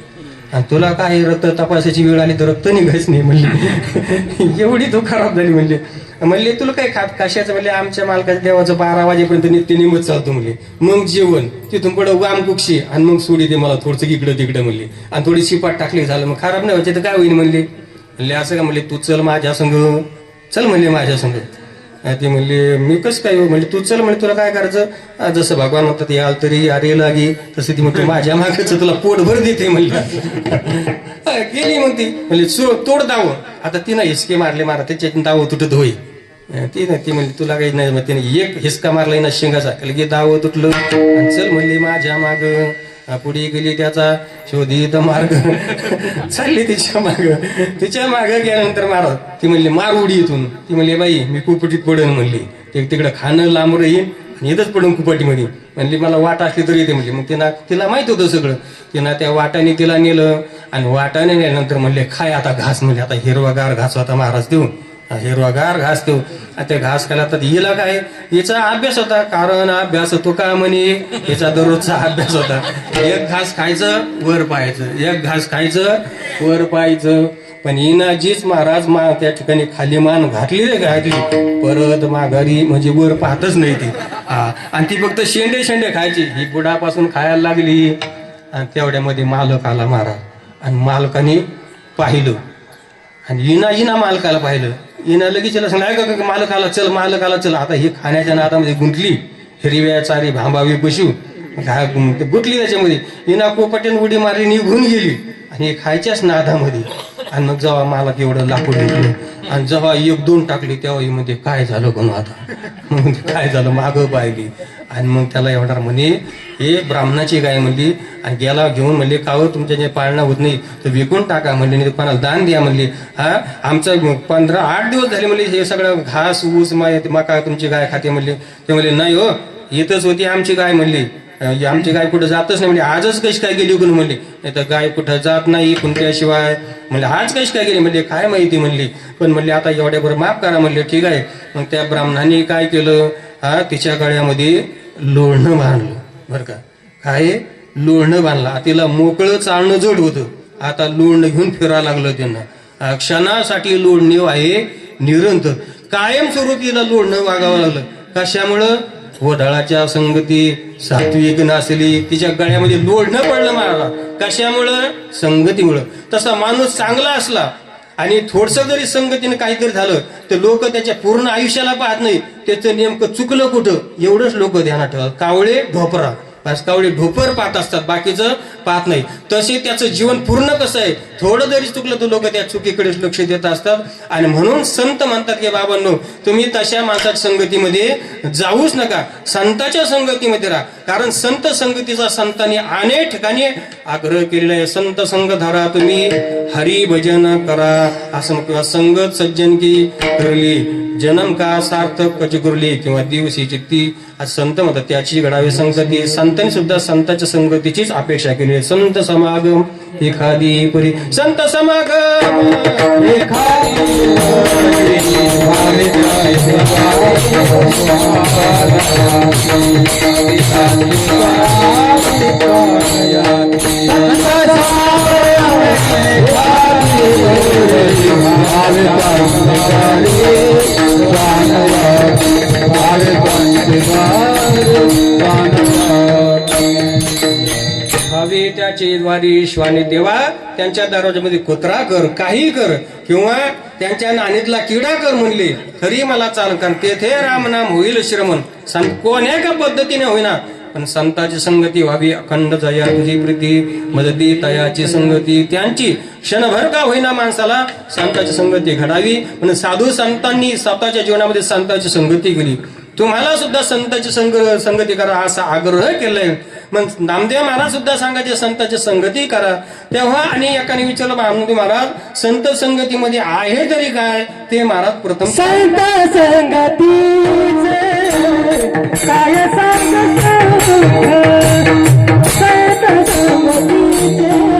Speaker 1: आणि तुला काय रक्त तपासायची वेळ आली तर रक्त निघायच नाही म्हणले. एवढी तू खराब झाली म्हणले. म्हणले तुला काय खात कशाचं, म्हणले आमच्या मालकाच्या देवाचं 12 वाजेपर्यंत नित्य निमत चालतो म्हणले. मग जेवण तिथून पुढे वाम कुक्षी आणि मग सोडी ते मला थोडंसं इकडं तिकडं म्हणले, आणि थोडी शिपाट टाकली झालं. मग खराब नाही व्हायचे तर काय होईल म्हणले. म्हणले असं का, म्हणले तू चल माझ्या संग, चल म्हणले माझ्या संग. ते म्हणले मी कसं काय, म्हणले तू चल म्हणले तुला काय करायचं, जसं भगवान म्हणतात याल तरी अरे लागी तसं ती म्हणतो माझ्या मागायचं तुला पोटभर देते म्हणलं. गेली मग ती म्हणले तोड दाव. आता तिनं हिसके मारले त्याच्यातून दाव तुटत होई. ती नाही ती म्हणली तुला काही नाही, मग तिने एक हिसका मारला ना शेंगाचा, लगे दाव तुटलं. आणि चल म्हणले माझ्या माग. पुढे गेली त्याचा शोधित मार्ग, चालली तिच्या माग गेल्यानंतर मार. ती म्हणली मार उडी इथून. ती म्हणली बाई मी कुपटीत पडेन म्हणली, ते तिकडं खाणं लांब राहीन आणि येतच पडून कुपटीमध्ये. म्हणली मला वाट असली तरी येते म्हणली. मग तिला माहित होतं सगळं. तिनं त्या वाटाने तिला नेलं, आणि वाटाने नेल्यानंतर म्हणले खाय आता घास. म्हणजे आता हिरवागार घास होता महाराज देऊ, हिरवागार घास देऊ. त्या घास खायला तर हिला काय याचा अभ्यास होता, कारण अभ्यास होतो का म्हणे याचा दररोजचा अभ्यास होता. एक घास खायचं वर पाहायचं, एक घास खायचं वर पाहायचं. पण हिनाजीच महाराज त्या ठिकाणी खाली मान घातली रे घातली, परत माघारी म्हणजे वर पाहतच नाही ती. आणि ती फक्त शेंडे खायची. ही बुडापासून खायला लागली. आणि तेवढ्यामध्ये मालक आला महाराज, आणि मालकाने पाहिलं, आणि हिना मालकाला पाहिलं. हिना लगेच सांगितलं मालकाला चल, मालकाला चल. आता ही खाण्याच्या नादामध्ये गुंतली, हिरव्या चारी भांबावी पशु गुंतली त्याच्यामध्ये. हिना कोपट्यान उडी मारली, निघून गेली, आणि खायच्याच नादामध्ये. आणि मग जेव्हा मालक एवढं लाकूड घेतलं आणि जेव्हा 1-2 टाकली तेव्हा ही मध्ये काय झालं कोण आता, मग काय झालं मागं पाहिली. आणि मग त्याला एवढा म्हणे हे ब्राह्मणाची गाय म्हणली, आणि गेला घेऊन म्हणले कावर तुमच्या जे पाळणा होत नाही तर विकून टाका म्हणले, नाही कोणाला दान द्या म्हणले. आमचं 15-8 दिवस झाले म्हणले हे सगळं घास ऊस मका तुमची गाय खाते म्हणले. ते म्हणले नाही हो येतच होती आमची गाय म्हणली, आमची गाय कुठं जातच नाही म्हणले. आजच कशी काय गेली कोण म्हणले, नाही तर गाय कुठं जात नाही कुणत्याशिवाय म्हणले. आज कशी काय गेली म्हणले काय माहिती म्हणली. पण म्हणले आता एवढ्या बरं माफ करा म्हणले. ठीक आहे. मग त्या ब्राह्मणाने काय केलं, तिच्या गळ्यामध्ये लोणं बांधलं बरं का. काय लोणं बांधला. तिला मोकळं चालणं जड होतं. आता लोणं घेऊन फिरायला लागलं त्यांना. क्षणासाठी लोणणं आहे निरंतर, कायमस्वरूपीला लोणं वागावं लागलं. कशामुळं, वडाळाच्या संगती सात्विक नसली, तिच्या गळ्यामध्ये लोणं पडलं महाराज. कशामुळं, संगतीमुळं. तसा माणूस चांगला असला आणि थोडस जरी संगतीने काहीतरी झालं तर लोक त्याच्या पूर्ण आयुष्याला पाहत नाही, त्याचं नेमकं चुकलं कुठं एवढंच लोक ध्यानात ठेवतात. कावळे ढोपरा बस, कावळे ढोपर पाहत असतात, बाकीचं पाहत नाही. तसे त्याचं जीवन पूर्ण कसं आहे, थोडं जरी चुकलं तर लोक त्या चुकीकडेच लक्ष देत असतात. आणि म्हणून संत म्हणतात की बाबांनो तुम्ही तशा माणसाच्या संगतीमध्ये जाऊच नका, संताच्या संगतीमध्ये राहा. कारण संत संगतीचा संतांनी अनेक ठिकाणी आग्रह केलेला आहे. संत संग धरा तुम्ही हरी भजन करा असं, किंवा संगत सज्जन की करली जन्म का सार्थक कची कुरली, किंवा दिवशी चित्ती आज संत म्हणतात त्याची घडावी संगती. संतांनी सुद्धा संतांच्या संगतीचीच अपेक्षा केली आहे. संत समागम एखादी परी, संत समागम हवे त्याचे द्वारी श्वाने देवा, त्यांच्या दरवाजामध्ये कुत्रा कर, काही कर, किंवा त्यांच्या नाणीतला किडा कर म्हणले तरी मला चाल. कारण तेथे रामनाम होईल श्रमण. कोण्या का पद्धतीने होईना पण संतांची संगती व्हावी. अखंड जया तुझी प्रीती मदती तयाची संगती, त्यांची क्षणभर का होईना माणसाला संतांची संगती घडावी. म्हणून साधू संतांनी स्वतःच्या जीवनामध्ये संतांची संगती केली. तुम्हाला सुद्धा संतांची संगती करा असा आग्रह केलाय. मग नामदेव महाराज सुद्धा सांगायचे संतांची संगती करा. तेव्हा आणि एकाने विचारलं नामदेव महाराज संत संगतीमध्ये आहे तरी काय ते महाराज प्रथम
Speaker 2: संत संगतीचे काय सांग संत संगतीचे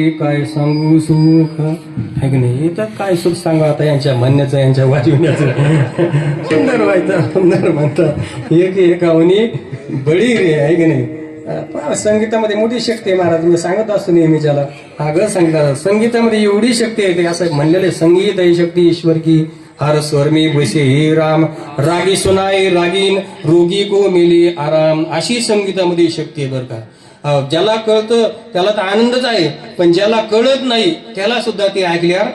Speaker 2: काय
Speaker 1: काय सांगू सुख आहे की नाही. तर काय सुख सांगा आता यांच्या म्हणण्याचं यांच्या वाजवण्याचं सुंदर व्हायचं सुंदर म्हणतात एक एकावनी बळी रे आहे की नाही. संगीतामध्ये मोठी शक्ती आहे महाराज मी सांगत असतो नेहमीच्याला अगं सांगतात संगीतामध्ये एवढी शक्ती आहे ते असं म्हणलेले संगीत आहे शक्ती ईश्वर की हर स्वर में बसे हे राम रागी सुनाई रागीन रोगी को मिली आराम अशी संगीतामध्ये शक्ती आहे बरं का. ज्याला कळतं त्याला तर आनंदच आहे पण ज्याला कळत नाही त्याला सुद्धा ते ऐकल्यावर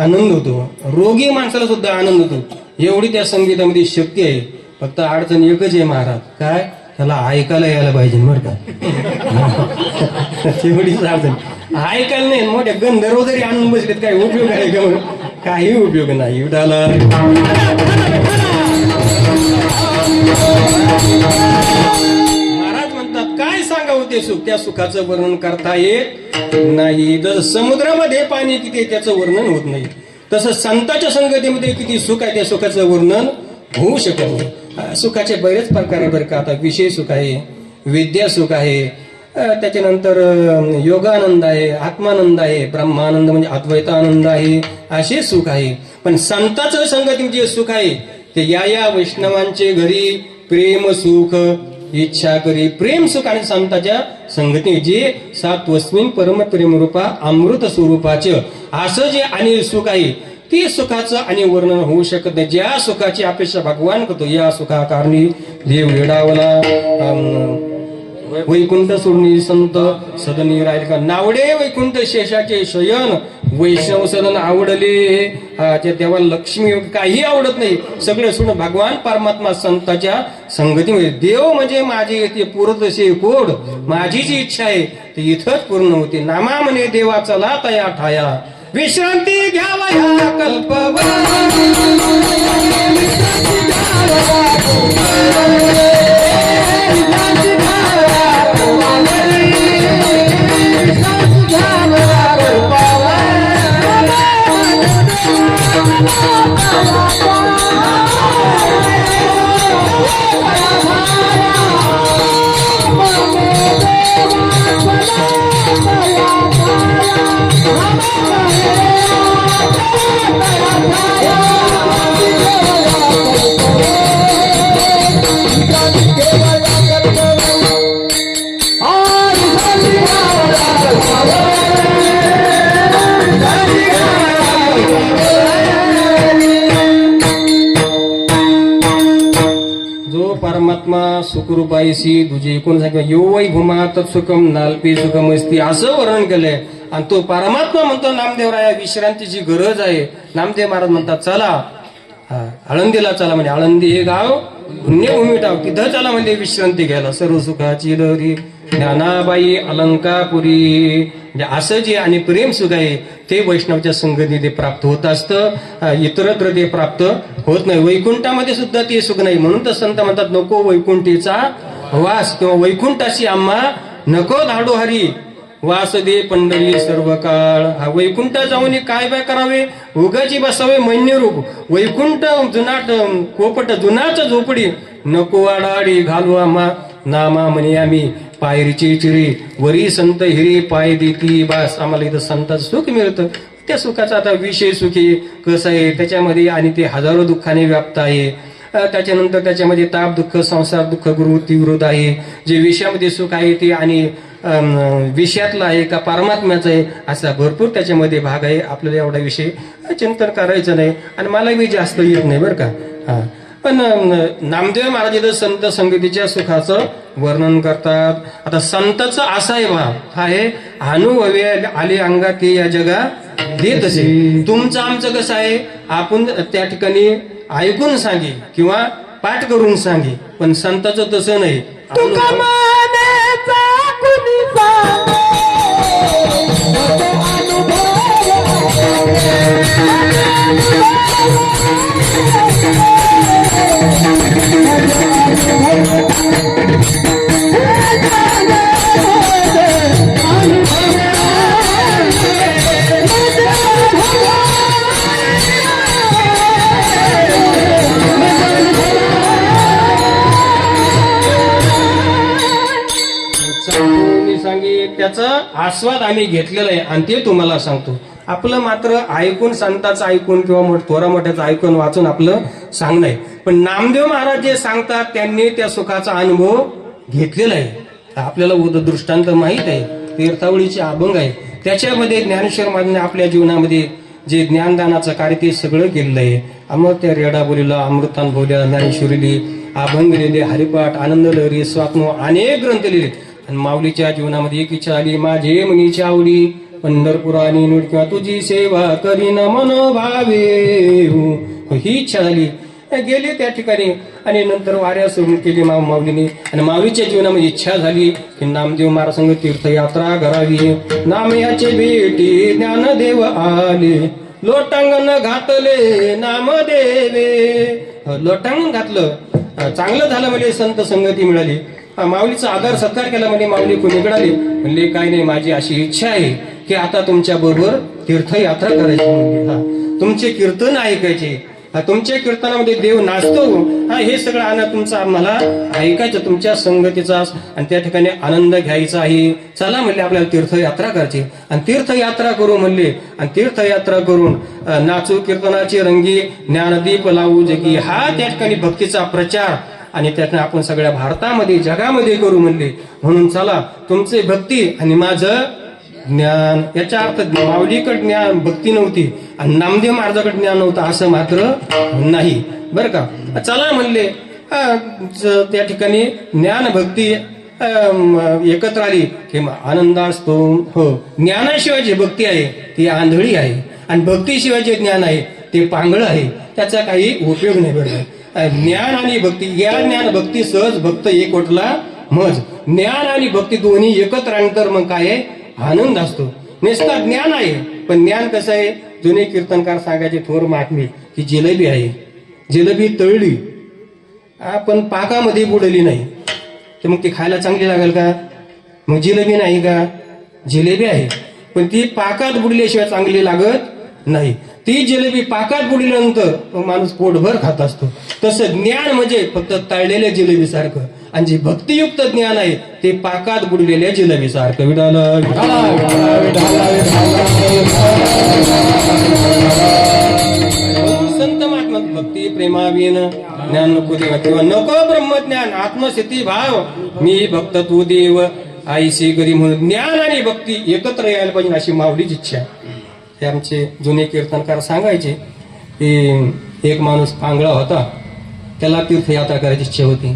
Speaker 1: आनंद होतो. रोगी माणसाला सुद्धा आनंद होतो एवढी त्या संगीतामध्ये शक्ती आहे. फक्त अडचण एकच आहे महाराज काय त्याला ऐकायला यायला पाहिजे बरं का. तेवढीच अडचण ऐकायला नाही मोठ्या गंधर्व जरी आणून बसलेत काही उपयोग आहे का काही उपयोग नाही. उडाला महाराज म्हणतात काय सांगावं ते सुख त्या सुखाचं वर्णन करता येत नाही. जर समुद्रामध्ये पाणी किती त्याचं वर्णन होत नाही तसं संतांच्या संगतीमध्ये किती सुख आहे त्या सुखाचं वर्णन होऊ शकत नाही. सुखाचे बरेच प्रकार आहे बरं का. आता विषय सुख आहे विद्या सुख आहे त्याच्यानंतर योगानंद आहे आत्मानंद आहे ब्रह्मानंद म्हणजे अद्वैतानंद आहे असे सुख आहे. पण संतांचं संगतीमध्ये सुख आहे ते या वैष्णवांचे घरी प्रेम सुख इच्छा करी प्रेम सुख आणि संतांच्या संगती जे सात वस्मिन परम प्रेम रूपा अमृत स्वरूपाचे असं जे आणि सुख आहे ते सुखाचं आणि वर्णन होऊ शकत नाही. ज्या सुखाची अपेक्षा भगवान करतो या सुखाकारणी देव वेडावला वैकुंठ सोडणी संत सदनी राहील का नावडे वैकुंठ शेषाचे शयन वैष्णव सदन आवडले. त्या देवाला लक्ष्मी काही आवडत नाही सगळे सोडून भगवान परमात्मा संतांच्या संगतीमध्ये देव म्हणजे माझी येते पुरतसे कोड माझी जी इच्छा आहे ती इथंच पूर्ण होते. नामा म्हणे देवा चला तया ठाया विश्रांती घ्यावा या कल्पवा परमात्मा सुखरूपायसी तुझे कोण सांगितलं यो वै भूमा तत्सुखम नाल्पी सुखम असती असं वर्णन केलंय. आणि तो परमात्मा म्हणतो नामदेवराया विश्रांतीची गरज आहे. नामदेव महाराज म्हणतात चला आळंदीला चला, म्हणजे आळंदी हे गाव पुण्यभूमी टाव तिथं चला म्हणजे विश्रांती घ्यायला. सर्व सुखाची लहरी ज्ञानाबाई अलंकापुरी. म्हणजे असं जे आणि प्रेम सुख आहे ते वैष्णवच्या संगती ते प्राप्त होत असतं, इतरत्र ते प्राप्त होत नाही. वैकुंठामध्ये सुद्धा ते सुख नाही. म्हणून तर संत म्हणतात नको वैकुंठीचा वास, किंवा वैकुंठाशी आम्हा नको धाडू हरी वास दे पंढरी सर्व काळ. हा वैकुंठ जाऊन काय बाय करावे, उगाची बसावे मैन्य रूप. वैकुंठ जुनाट कोपट जुनाच झोपडी, नको वाडाडी घालू आम्हा नामा म्हणे आम्ही पायरीची चिरी. वरी संत हिरी पाय देती बास. आम्हाला इथं संताचं सुख मिळतं. त्या सुखाचा आता विषय सुखी कसं आहे त्याच्यामध्ये, आणि ते हजारो दुःखाने व्याप्त आहे. त्याच्यानंतर त्याच्यामध्ये ताप दुःख संसार दुःख गुरु तीव्रत आहे. जे विषयामध्ये सुख आहे ते आणि विषयातला आहे का परमात्म्याचं आहे, असा भरपूर त्याच्यामध्ये भाग आहे. आपल्याला एवढा विषय चिंतन करायचं नाही, आणि मला बी जास्त येत नाही बरं का. हा पण नामदेव महाराज इथं संत संगतीच्या सुखाचं वर्णन करतात. आता संताचं असा आहे भाव हा आहे अनुभवे आले अंगात ते या जगा देत असे. तुमचं आमचं कसं आहे, आपण त्या ठिकाणी ऐकून सांगे किंवा पाठ करून सांगे, पण संताचं तसं नाही.
Speaker 2: तुका मानेचा कुणी
Speaker 1: मी सांगे त्याचा आस्वाद आम्ही घेतलेला आहे आणि ते तुम्हाला सांगतो. आपलं मात्र ऐकून संताचं ऐकून किंवा थोरा मोठ्याचं ऐकून वाचून आपलं सांगणं आहे. पण नामदेव महाराज जे सांगतात त्यांनी त्या सुखाचा अनुभव घेतलेला आहे. आपल्याला दृष्टांत माहीत आहे, तीर्थावळीचे अभंग आहे, त्याच्यामध्ये ज्ञानेश्वर महाराजांनी आपल्या जीवनामध्ये जे ज्ञानदानाचं कार्य ते सगळं केलेलं आहे. अमर त्या रेडा बोलीला अमृतानुभवल्या ज्ञानेश्वरीली अभंग लिहिले, हरिपाठ आनंद लहरी स्वात्म अनेक ग्रंथ लिहिले. आणि माऊलीच्या जीवनामध्ये एक इच्छा आली माझे मनीची आवडी पंढरपुरानी नुड किंवा तुझी सेवा करीन मनोभावे. ही इच्छा झाली, गेले त्या ठिकाणी आणि नंतर वाऱ्या सुरू केली माऊलीने. आणि माऊलीच्या जीवनामध्ये इच्छा झाली की नामदेव महाराज संग तीर्थयात्रा करावी. नामयाचे भेटी ज्ञानदेव आले लोटांगण घातले नामदेवे. लोटांगण घातलं, चांगलं झालं म्हणजे संत संगती मिळाली. माऊलीचा आदर सत्कार केला म्हणजे माऊली कुणीकडे आली म्हणले काय नाही माझी अशी इच्छा आहे की आता तुमच्या बरोबर तीर्थयात्रा करायची. म्हणजे हा तुमचे कीर्तन ऐकायचे, तुमच्या कीर्तनामध्ये देव नाचतो, हा हे सगळं आनंद तुमचा आम्हाला ऐकायचं, तुमच्या संगतीचा आणि त्या ठिकाणी आनंद घ्यायचा आहे. चला म्हणले आपल्याला तीर्थयात्रा करायची आणि तीर्थयात्रा करू म्हणले. आणि तीर्थयात्रा करून नाचू कीर्तनाची रंगी ज्ञानदीप लावू जगी. हा त्या ठिकाणी भक्तीचा प्रचार आणि त्यातनं आपण सगळ्या भारतामध्ये जगामध्ये करू म्हणले. म्हणून चला तुमचे भक्ती आणि माझं ज्ञान. याचा अर्थ माऊलीकडे ज्ञान भक्ती नव्हती आणि नामदेव महाराजाकडे ज्ञान नव्हतं असं मात्र नाही बरं का. चला म्हणले त्या ठिकाणी ज्ञान भक्ती एकत्र आली की आनंद असतो. हो, ज्ञानाशिवाय जी भक्ती आहे ती आंधळी आहे आणि भक्तीशिवाय जे ज्ञान आहे ते पांगळ आहे, त्याचा काही उपयोग नाही बरं. ज्ञान आणि भक्ती, या ज्ञान भक्ती सहज भक्त एकवटला मज. ज्ञान आणि भक्ती दोन्ही एकत्र आणतर मग काय आहे आनंद असतो. नुसता ज्ञान आहे पण ज्ञान कसं आहे, जुने कीर्तनकार सांगायचे थोर महात्मे की जिलेबी आहे, जिलेबी तळली पण पाकामध्ये बुडली नाही तर मग ती खायला चांगली लागेल का? मग जिलेबी नाही का? जिलेबी आहे पण ती पाकात बुडल्याशिवाय चांगली लागत नाही. ती जिलेबी पाकात बुडल्यानंतर माणूस पोटभर खात असतो. तसं ज्ञान म्हणजे फक्त तळलेल्या जिलेबी सारखं आणि जे भक्तियुक्त ज्ञान आहे ते पाकात बुडलेल्या जिलेबी सारखं. विठाला संत महात्मा भक्ती प्रेमावीन ज्ञान नको देवा किंवा नको ब्रह्मज्ञान आत्मस्थिती भाव मी भक्त तू देव आईशी गरी. म्हणून ज्ञान आणि भक्ती एकत्र यायला पाहिजे अशी माऊलीची इच्छा. हे आमचे जुने कीर्तनकार सांगायचे की एक माणूस पांगळा होता, त्याला तीर्थयात्रा करायची इच्छा होती.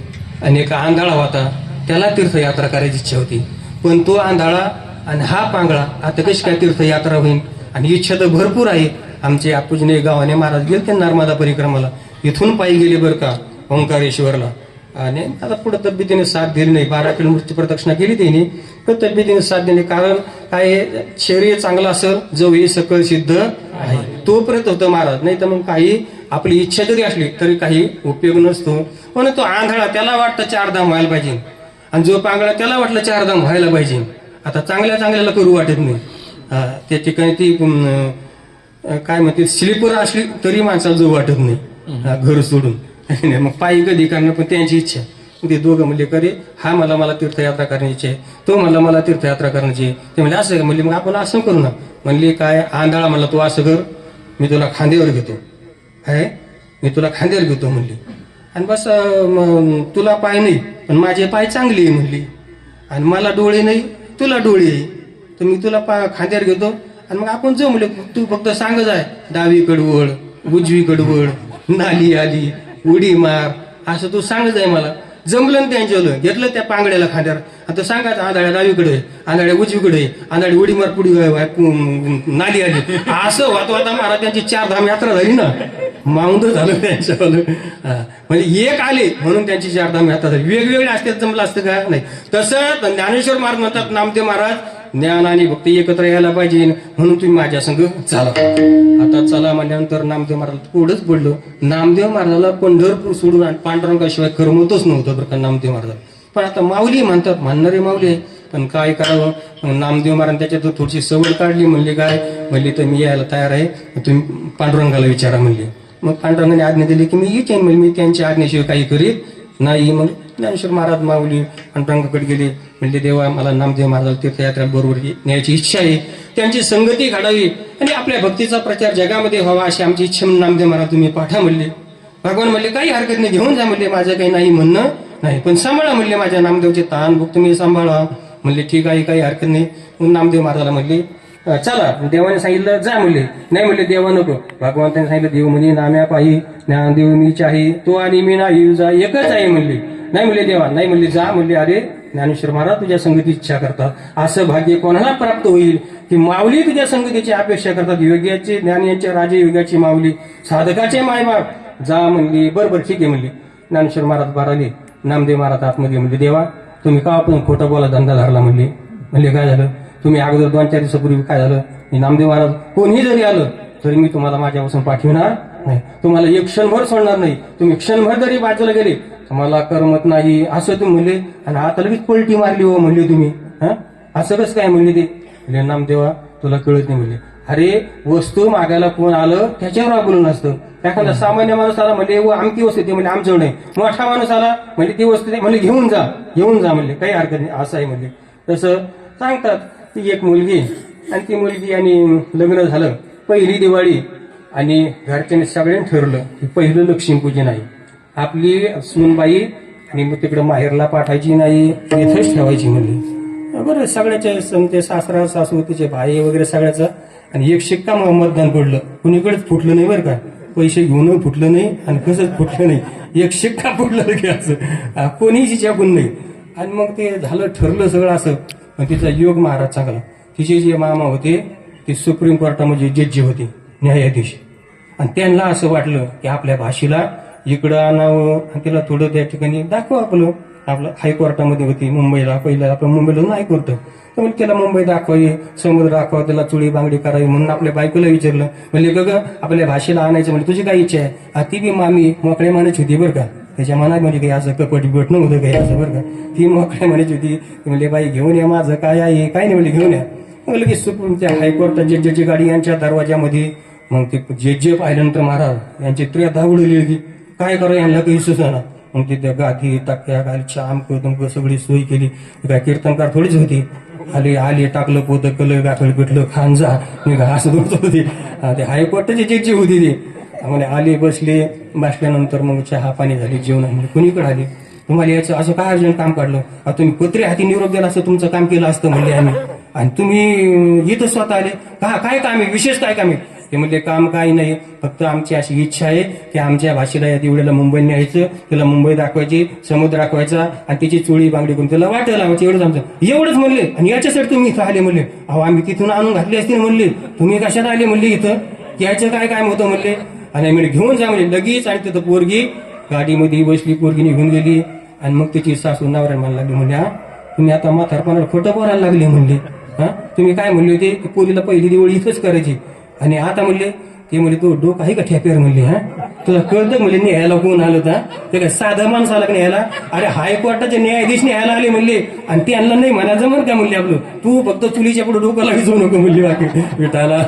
Speaker 1: आणि एक आंधळा होता, त्याला तीर्थयात्रा करायची इच्छा होती. पण तो आंधळा आणि हा पांगळा आता कशी काय तीर्थयात्रा होईल? आणि इच्छा तर भरपूर आहे. आमचे आपूजने गावाने महाराज गेले ते नर्मदा परिक्रमाला, इथून पायी गेले बरं का ओंकारेश्वरला. आणि आता पुढे तब्येतीने साथ दिली नाही. 12 किलोमीटरची प्रदक्षिणा केली त्यांनी, पण तब्येतीने साथ दिली. कारण काय, शरीर चांगलं असेल जो हे सकळ सिद्ध आहे तोपर्यंत होतं महाराज. नाही तर मग काही आपली इच्छा जरी असली तरी काही उपयोग नसतो. पण तो आंधळा त्याला वाटतं 4 धाम व्हायला पाहिजे, आणि जो पांगळा त्याला वाटलं 4 धाम व्हायला पाहिजे. आता चांगल्याला करू वाटत नाही. त्या ठिकाणी ती काय म्हणते स्लीपर असली तरी माणसाला जो वाटत नाही घर सोडून. मग पायी कधी करणार, पण त्यांची इच्छा. ते दोघं म्हणले कधी हा मला तीर्थयात्रा करण्याची आहे, तो मला तीर्थयात्रा करण्याची आहे. ते म्हणजे असं म्हणले मग आपण असं करू ना. म्हणले काय, आंधळा म्हणला तू असं कर, मी तुला खांद्यावर घेतो, आहे मी तुला खांद्यावर घेतो म्हणली. आणि बस तुला पाय नाही पण माझे पाय चांगले आहे म्हणली, आणि मला डोळे नाही तुला डोळे आहे, तर मी तुला खांद्यावर घेतो आणि मग आपण जाऊ म्हणले. तू फक्त सांग जाय, डावीकडे वळ, उजवीकडे वळ, नाली आली, उडी मार, असं तू सांग जाय. मला जमलं ना त्यांच्या घेतलं त्या पांगड्याला खांद्यावर. आता सांगायचं आंधळ्या डावीकडे, आंधळ्या उजवीकडे, आंधळी उडी मार, पुढी नाली आली. असं वाता महाराज त्यांची 4 धाम यात्रा झाली ना, माऊंद झालं त्यांच्यावालं. म्हणजे एक आले म्हणून त्यांची 4 धाम यात्रा झाली. वेगवेगळे असते जमलं असतं का नाही. तसं ज्ञानेश्वर महाराज म्हणतात, नामदेव महाराज, ज्ञान आणि भक्ती एकत्र यायला पाहिजे, म्हणून तुम्ही माझ्या संग चला. आता चला म्हणल्यानंतर नामदेव महाराज पुढंच पडलो. नामदेव महाराजाला पंढरपूर सोडून आणि पांडुरंगाशिवाय करमतच नव्हतं बरं का नामदेव महाराज. पण आता माऊली म्हणतात, म्हणणारे माऊली, पण काय करावं. नामदेव महाराज त्याच्यात थोडीशी सवड काढली. म्हणले काय, म्हणले तर मी यायला तयार आहे, तुम्ही पांडुरंगाला विचारा म्हणले. मग पांडुरंगाने आज्ञा दिली की मी येईन, म्हणजे मी त्यांच्या आज्ञेशिवाय काही करीत नाही. मग ज्ञानेश्वर महाराज माऊली पांडुरंगाकडे गेले. म्हणजे देवा मला नामदेव महाराज तीर्थयात्रा बरोबर न्यायची इच्छा आहे, त्यांची संगती घडावी आणि आपल्या भक्तीचा प्रचार जगामध्ये व्हावा अशी आमची इच्छा. नामदेव महाराज तुम्ही पाठा म्हणले. भगवान म्हणले काही हरकत नाही, घेऊन जा म्हणले, माझं काही नाही म्हणणं नाही, पण सांभाळा म्हणले, माझ्या नामदेवचे तान भूक तुम्ही सांभाळा म्हणले. ठीक आहे, काही हरकत नाही. मग नामदेव महाराजाला म्हणले चला. देवाने सांगितलं जा म्हणले. नाही म्हणले देवा नको. भगवंताने सांगितलं देव म्हणे नाम्या पाही ज्ञानदेव मीच आहे, तो आणि मी नाही जा एकच आहे म्हणले. नाही म्हणले देवा, नाही म्हणले जा म्हणले. अरे ज्ञानेश्वर महाराज तुझ्या संगतीची इच्छा करतात, असं भाग्य कोणाला प्राप्त होईल की माऊली तुझ्या संगतीची अपेक्षा करतात. योग्याचे ज्ञानीयांच्या राजयोगाची माऊली, साधकाचे मायबाप, जा म्हणली. बरोबर ठीक आहे म्हणले. ज्ञानेश्वर महाराज बाराले. नामदेव महाराज आतमध्ये म्हणले देवा तुम्ही का आपण खोटं बोला धंदा धरला म्हणले. म्हणले काय झालं, तुम्ही अगोदर 2-4 दिवसापूर्वी काय झालं, नामदेव महाराज कोणी जरी आलं तरी मी तुम्हाला माझ्यापासून पाठविणार नाही, तुम्हाला एक क्षणभर सोडणार नाही, तुम्ही क्षणभर जरी बाजूला गेले तुम्हाला करमत नाही असं तुम्ही म्हणले. आणि आता लगेच पलटी मारली हो म्हणले तुम्ही. असं कसं काय म्हणले ते. म्हणजे नामदेवा तुला कळत नाही म्हणले. अरे वस्तू मागायला कोण आलं त्याच्यावर अवलंबून असतं. एखादा सामान्य माणूस आला म्हणले आमची वस्तू ते म्हणजे आमच्यावर नाही, मोठा माणूस आला म्हणजे ती वस्तू म्हणले घेऊन जा म्हणले, काही हरकत नाही असं आहे म्हणले. तसं सांगतात. ती एक मुलगी आणि ती मुलगी आणि लग्न झालं, पहिली दिवाळी आणि घरच्यांनी सगळ्यांनी ठरलं की पहिलं लक्ष्मीपूजन आहे. आपली सूनबाई आणि मग तिकडे माहेरला पाठायची नाही, इथेच ठेवायची म्हणली. बरं सगळ्याच्या समते सासरा सासू तिचे भाई वगैरे सगळ्याचं. आणि एक शिक्का मतदान पडलं, कुणीकडेच फुटलं नाही बरं का, पैसे घेऊन फुटलं नाही आणि कसंच फुटलं नाही, एक शिक्का फुटलं की असं कोणीही जिच्याकून नाही. आणि मग ते झालं ठरलं सगळं असं. पण तिचा योग महाराज चांगला. तिचे जे मामा होते ते सुप्रीम कोर्टामध्ये जड्जी होते, न्यायाधीश. आणि त्यांना असं वाटलं की आपल्या भाषेला इकडं आणावं आणि तिला थोडं त्या ठिकाणी दाखवं. आपलं हायकोर्टामध्ये होती मुंबईला, पहिलं आपण मुंबईला नाही करतो तर म्हणजे त्याला मुंबई दाखवावी, समुद्र दाखवा, त्याला चुळी बांगडी करावी. म्हणून आपल्या बायकोला विचारलं, म्हणजे ग आपल्या भाषेला आणायचं म्हणजे तुझी काय इच्छा आहे. ती बी मामी मोकळे मानायची होती बरं का, त्याच्या मनात म्हणजे काही असं कपट बिपट नव्हतं काही असं बरं का. ती मोकळे म्हणायची होती. म्हणजे बाई घेऊन या, माझं काय आहे काय नाही म्हणजे घेऊन या. म्हणलं की सुप्रीम त्या हायकोर्टात जड्जीची गाडी यांच्या दरवाजामध्ये. मग ते जड्जी पाहिल्यानंतर महाराज यांची त्र्याधा उडली की काय करा यांना काही सुचना. मग तिथे गाठी टाक्या घालच्या आमकं तमकं सगळी सोय केली. काय कीर्तनकार थोडीच होती. आली टाकलं पोतं कलं गाठळ पिटलं खान जा निघा असं होत होती. ते हायकोर्टाची जड्जी होती ती. म्हणजे आले बसल्यानंतर मग चहा पाणी झाली, जेवण म्हणजे कुणीकडे आली. तुम्हाला याचं असं काय अर्जंट काम काढलं, तुम्ही पत्रे हाती निरोप द्याला असं तुमचं काम केलं असतं म्हणले आम्ही, आणि तुम्ही इथं स्वतः आले का, काय काम आहे विशेष काय काम आहे. ते म्हणले काम काही नाही, फक्त आमची अशी इच्छा आहे की आमच्या भाषेला या दिवड्याला मुंबई न्यायचं, तिला मुंबई दाखवायची, समुद्र दाखवायचा आणि तिची चोळी बांगडी करून तिला वाटेल लावायची, एवढंच आमचं. एवढंच म्हणले. आणि याच्यासाठी तुम्ही इथं आले म्हणले. अहो आम्ही तिथून आणून घातले असतील म्हणले, तुम्ही कशात आले म्हणले इथं, यायचं काय काम होतं म्हणले. आणि मी घेऊन जा म्हणले लगेच. आणि तिथं पोरगी गाडीमध्ये बसली, पोरगी निघून गेली. आणि मग तिची सासू नवऱ्या म्हणायला लागली म्हणले, हा तुम्ही आता म्हातारपणाला खोटं बोलायला लागले म्हणले. हा तुम्ही काय म्हणले होते की पोरीला पहिली दिवाळी इथंच करायची आणि आता म्हणले ते म्हणले तू डोकं आहे का ठेपेर म्हणले. हा तुला कळतं म्हणले न्यायला कोण आलं होता, ते काय साधं माणूस आला का न्यायला. अरे हायकोर्टाचे न्यायाधीश न्यायला आले म्हणले आणि त्यांना नाही म्हणा जमन का म्हणले आपलं, तू फक्त चुलीच्या पुढे डोकं लागू जाऊ नको म्हणले. बाकी विठाला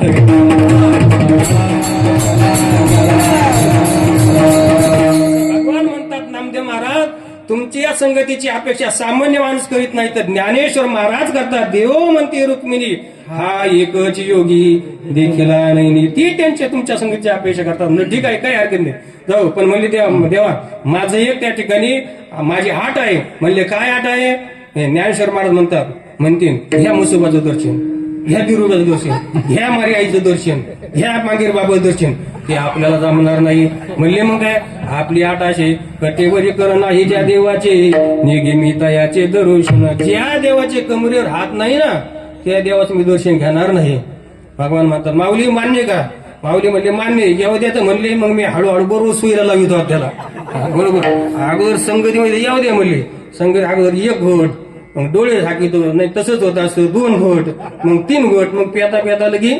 Speaker 1: भगवान म्हणतात नामदेव महाराज, तुमची या संगतीची अपेक्षा सामान्य माणूस करीत नाही तर ज्ञानेश्वर महाराज करतात. देव म्हणते रुक्मिणी हा एकच योगी देखील नाही, ती त्यांच्या तुमच्या संगतीची अपेक्षा करतात. म्हणजे ठीक आहे, काही हरकत नाही, जाऊ. पण म्हणले देवा माझं एक त्या ठिकाणी माझी आट आहे. म्हणले काय आट आहे. ज्ञानेश्वर महाराज म्हणतील ह्या मुसोबाचं दर्शन, ह्या बिरुबाचं दर्शन, ह्या मारी आईचं दर्शन, ह्या मागीर बाबाचं दर्शन, ते आपल्याला जमणार नाही. म्हणले मग काय आपली आट असे कटेवरी कर नाही ज्या देवाचे निगमितायाचे दर्शन, ज्या देवाचे कमरेवर हात नाही ना त्या देवाचं मी दर्शन घेणार नाही. भगवान म्हणतात माऊली मान्य का. माऊली म्हणले मान्य. येऊ द्या तर म्हणले. मग मी हळूहळू बरोबर सुईला लावितो त्याला. बरोबर अगोदर संगतीमध्ये येऊ द्या म्हणले. संगत अगोदर एक घोट, मग डोळे झाकीतो, नाही तसंच होत असतं 2 घोट, मग 3 घोट, मग पेता लगी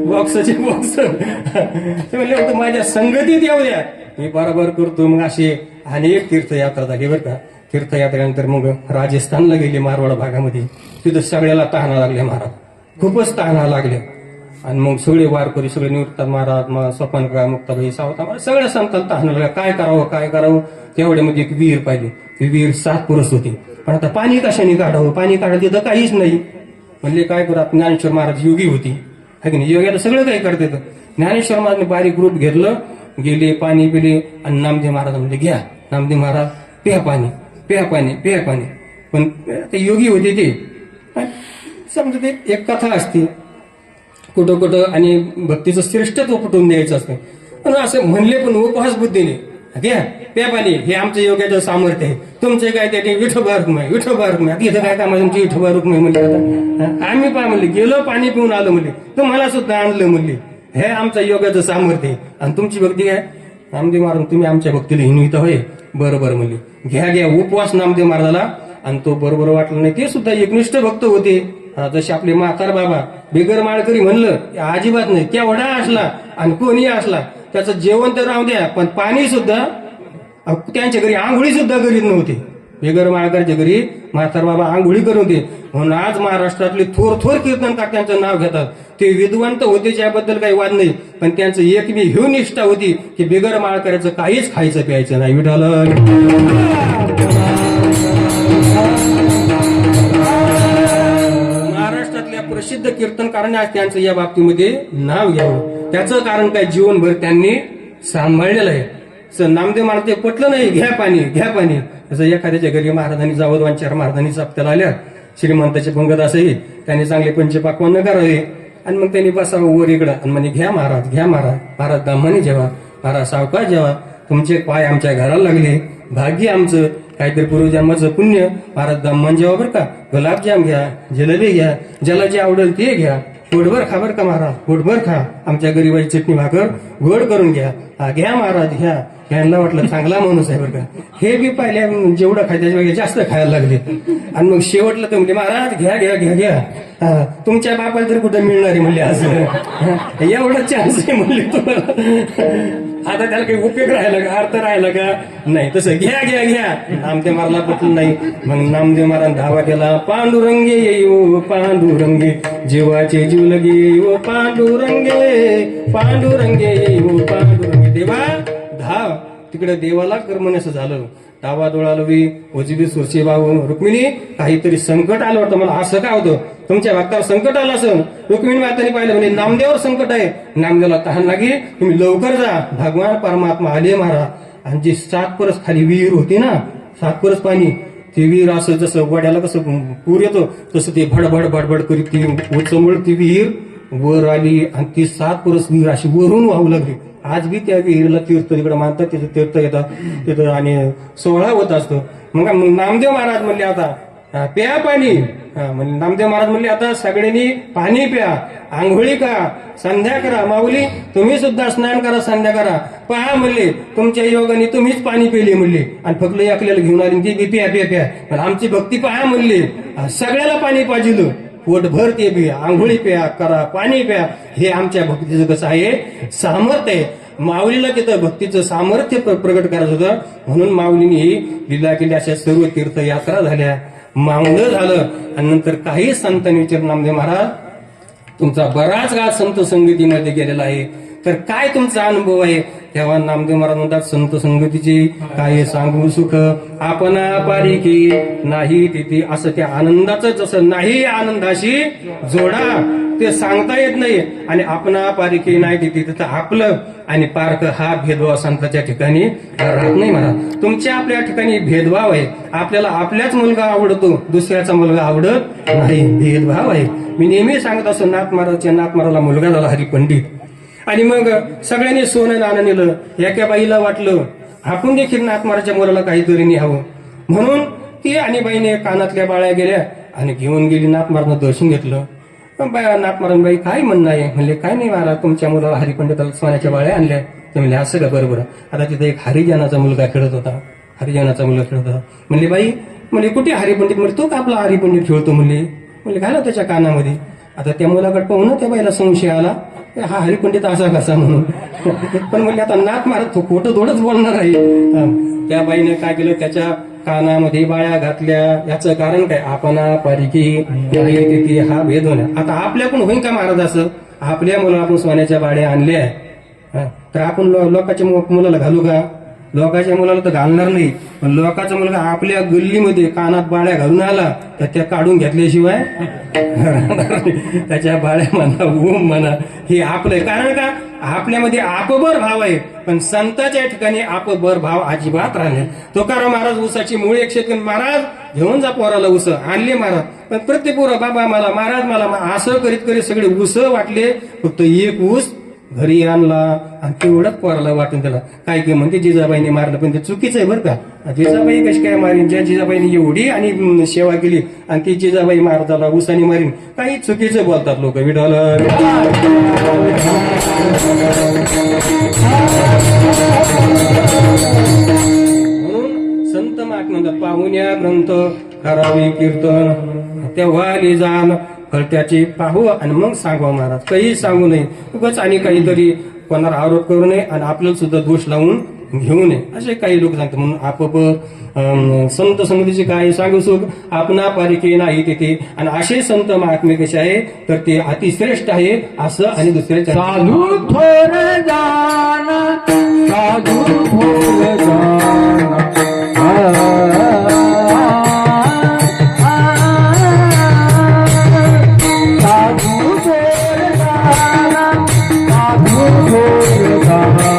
Speaker 1: बॉक्सचे बॉक्स. ते म्हणले होतं माझ्या संगतीत येऊ द्या, मी बरोबर करतो. मग अशी अनेक तीर्थयात्रा झाली बरं का. तीर्थयात्रेनंतर मग राजस्थानला गेले, मारवाड भागामध्ये. तिथं सगळ्याला तहाना लागल्या महाराज, खूपच तहाना लागल्या. आणि मग सगळे वारकरी सगळे निवृत्तात महाराज, स्वपनका, मुक्ताबाई, सावता सगळ्या संतांना तहाना लागल्या. काय करावं. तेवढ्यामध्ये एक विहीर पाहिली. ती विहीर 7 पुरस होती. पण आता पाणी कशाने काढावं, पाणी काढावं तिथं काहीच नाही. म्हणले काय करू. ज्ञानेश्वर महाराज योगी होती है की नाही, योग्याला सगळं काही करते. ज्ञानेश्वर महाराजने बारीक ग्रुप घेतलं, गेले पाणी पिले. आणि नामदेव महाराज म्हणले घ्या. नामदेव महाराज प्या पाणी, प्या पाणी, प्या पाणी. पण ते योगी होते ते. समजा ते एक कथा असते कुठं आणि भक्तीचं श्रेष्ठत्व पटवून द्यायचं असतं. पण असं म्हणले पण उपहास बुद्धीने घ्या प्या पाणी, हे आमचं योग्याचं सामर्थ्य आहे. तुमचे काय त्या विठोबा रुक्माई, विठोबा रुक्माई, इथं काय काम तुमची विठोबा रुक्माई म्हणले होता. आम्ही पा म्हणले गेलो पाणी पिऊन आलो म्हणले, तुम्हाला सुद्धा आणलं म्हणले. हे आमचं योग्याचं सामर्थ्य आहे. आणि तुमची भक्ती काय. नामदेव महाराज तुम्ही आमच्या भक्तीला हिनवित होय. बरोबर म्हणले घ्या उपवास नामदेव महाराजाला. आणि तो बरोबर वाटलं नाही. ते सुद्धा एकनिष्ठ भक्त होते. जसे आपले म्हातार बाबा बिगर माळकरी म्हणलं अजिबात नाही. केवढा असला आणि कोणी असला त्याचं जेवण तर राहू द्या, पण पाणी सुद्धा त्यांच्या घरी आंघोळी सुद्धा करीत नव्हते. बिगर माळकरीच्या घरी म्हातार बाबा आंघोळी करत होते. म्हणून आज महाराष्ट्रातले थोर कीर्तनकार त्यांचं नाव घेतात. ते विद्वान होते याबद्दल काही वाद नाही, पण त्यांचं एकमेव ही निष्ठा होती की बिगर माळकऱ्याचं काहीच खायचं प्यायचं नाही. विठाल महाराष्ट्रातल्या प्रसिद्ध कीर्तनकारांनी आज त्यांचं या बाबतीमध्ये नाव घ्यावं. त्याचं कारण काय जीवनभर त्यांनी सांभाळलेलं आहे. नामदेव महाराज ते पटलं नाही घ्या पाणी, घ्या पाणी. जसं एखाद्याच्या घरी महाराजांनी जावं 2-4 महाराजांनी सप्त्याला आल्या, श्रीमंताचे पंगत असेल, त्यांनी चांगले पंचपाक्वान्न करावे आणि मग त्यांनी बसावं वर इकडं आणि म्हणे घ्या महाराज, घ्या महाराज. महाराज दामाने जेवा, महाराज सावकाश जेवा, तुमचे पाय आमच्या घराला लागले, भाग्य आमचं, काहीतरी पूर्वजन्माचं पुण्य. महाराज दामान जेवा बरं का, गुलाबजाम घ्या, जिलेबी घ्या, ज्याला जे आवडेल ते घ्या, पोटभर खा बरं का महाराज, पोटभर खा. आमच्या गरीबाची चटणी भाकर गोड करून घ्या. घ्या महाराज घ्या. यांना वाटलं चांगला माणूस आहे बरं का. हे बी पाहिल्या जेवढं खायच्या जास्त खायला लागले. आणि मग शेवटलं तर म्हणजे महाराज घ्या घ्या घ्या घ्या, तुमच्या बापाला तरी कुठं मिळणार आहे म्हणले. असं एवढं चान्स आहे म्हणले तुम्हाला. आता त्याला काही उपयोग राहिला का, अर्थ राहिला का नाही. तसं घ्या घ्या घ्या. नामदेव महाराजला पटलं नाही. मग नामदेव महाराज धावा केला. पांडुरंगे येऊ पांडुरंगे, जीवाचे जीव लगे येऊ पांडुरंगे, पांडुरंगे येऊ पांडुरंगे. देवा धाव. तिकडे देवाला करमण्याचं झालं. डावा डोळालवी उजवी सुरशी बाहू. रुक्मिणी काहीतरी संकट आलं वाटतं मला. असं काय होतं तुमच्या भक्तावर संकट आलं असं. रुक्मिणी माताने पाहिलं म्हणजे नामदेवावर संकट आहे. नामदेवाला तहान लागे, तुम्ही लवकर जा. भगवान परमात्मा आले महाराज. आणि जी 7 परस खाली विहीर होती ना, 7 परस पाणी, ती विहीर असं जसं वड्याला कसं पूर येतो तसं ते भडभड भडभड करीत ती उचमळ ती विहीर वर आली आणि ती 7 परस विहीर अशी वरून वाहू लागली. आज बी त्या विहिरीला तीर्थ तिकडे मानतात, तिथं तीर्थ येतात तिथं आणि 16 होत असतो. मग नामदेव महाराज म्हणले आता प्या पाणी. म्हणजे नामदेव महाराज म्हणले आता सगळ्यांनी पाणी प्या, आंघोळी करा, संध्या करा. माऊली तुम्ही सुद्धा स्नान करा, संध्या करा. पहा म्हणले तुमच्या योगाने तुम्हीच पाणी पिले म्हणले आणि फक्त एकल्याला घेऊन आली ती बी प्या प्या प्या. पण आमची भक्ती पहा म्हणले सगळ्याला पाणी पाहिजे, पोटभर ते प्या, आंघोळी प्या करा, पाणी प्या. हे आमच्या भक्तीचं कसं आहे सामर्थ्य आहे. माऊलीला तिथं भक्तीचं सामर्थ्य प्रगट करायचं होतं म्हणून माऊलीने ही लीला केली. अशा सर्व तीर्थयात्रा झाल्या, मांगलं झालं. आणि नंतर काही संतांनी विचार नामदेव महाराज तुमचा बराच काळ संत संगतीमध्ये गेलेला आहे, तर काय तुमचा अनुभव आहे? तेव्हा नामदेव महाराज म्हणतात संत संगतीची काय सांगू सुख, आपण पारिकी नाही तिथे. असं त्या आनंदाचं जसं नाही आनंदाशी जोडा ते सांगता येत नाही. आणि आपणा पारिकी नाही तिथे तिथं आपलं आणि पारक हा भेदभाव संतांच्या ठिकाणी राहत नाही महाराज. तुमच्या आपल्या ठिकाणी भेदभाव आहे. आपल्याला आपल्याच मुलगा आवडतो, दुसऱ्याचा मुलगा आवडत नाही, भेदभाव आहे. मी नेहमी सांगत असतो नाथ महाराजला मुलगा झाला हरिपंडित आणि मग सगळ्यांनी सोनं नाणं नेलं. एका बाईला वाटलं आपण देखील नाथ महाराजच्या मुलाला काहीतरी न्यावं म्हणून ती आणि बाईने कानातल्या बाळ्या गेल्या आणि घेऊन गेली. नाथ महाराजनं दर्शन घेतलं. नाथ महाराज बाई काय म्हणणं आहे? म्हणले काय नाही महाराज तुमच्या मुलाला हरिपंडिताला सोन्याच्या बाळ्या आणल्या. ते म्हणले असं का? बरोबर. आता तिथे एक हरिजनाचा मुलगा खेळत होता, हरिजनाचा मुलगा खेळत होता. म्हणले बाई म्हणजे कुठे हरिपंडित? म्हणजे तो का आपला हरिपंडित खेळतो म्हणले. म्हणले घाला त्याच्या कानामध्ये. आता त्या मुलाकडे पाहून त्या बाईला संशय आला हा हरिपंडित असा कसा म्हणून. पण म्हणले आता नाथ महाराज तो खोटं थोडंच बोलणार आहे. त्या बाईने काय केलं त्याच्या कानामध्ये बाळ्या घातल्या. याचं कारण काय? आपणा पारिकी तिथे हा भेद होण्या. आता आपल्याकडून होईन का महाराज असं? आपल्या मुलं आपण सोन्याच्या बाळ्या आणल्या तर आपण लोकांच्या मुलाला घालू का? लोकांच्या मुलाला तर घालणार नाही. पण लोकांचा मुलगा आपल्या गल्लीमध्ये कानात बाळ्या घालून आला तर त्या काढून घेतल्याशिवाय त्याच्या बाळ्या म्हणा ओम म्हणा हे आपलं. कारण का? आपल्यामध्ये आपबर भाव आहे. पण संतांच्या ठिकाणी आपबर भाव अजिबात राहिले. तुकाराम महाराज ऊसाची मुळे एक शेतकरी महाराज घेऊन जा पोराला ऊस आणले महाराज. पण प्रत्येक पोरं बाबा मला महाराज मला असं करीत करीत सगळे ऊस वाटले. फक्त एक ऊस घरी आणला आणि तेवढंच पोराला वाटून त्याला काय काय म्हणते जिजाबाईने मारलं. पण ते चुकीचं आहे बरं का. जिजाबाई कशी काय मारीन? ज्या जिजाबाईने एवढी आणि सेवा केली आणि ती जिजाबाई महाराजाला उसाने मारीन, काही चुकीचं बोलतात लोक. विठ्ठल म्हणून संत म्हणतात पाहुण्या ग्रंथ करावे कीर्तन तेव्हा जाण कळत्याची पाहू आणि मग सांगावं महाराज. काही सांगू नये उगाच आणि काहीतरी कोणाला आरोप करू नये आणि आपल्याला सुद्धा दोष लावून घेऊ नये असे काही लोक सांगतात. म्हणून आप संत संगतीचे काय सांगू सुख आपणा पारिके नाही तिथे. आणि असे संत महात्मे कसे आहे तर ते अतिश्रेष्ठ आहे असं. आणि दुसऱ्याच्या
Speaker 2: साधू थोर जाना, साधू थोर जाना, साधू थोर जाना, साधू थोर जाना,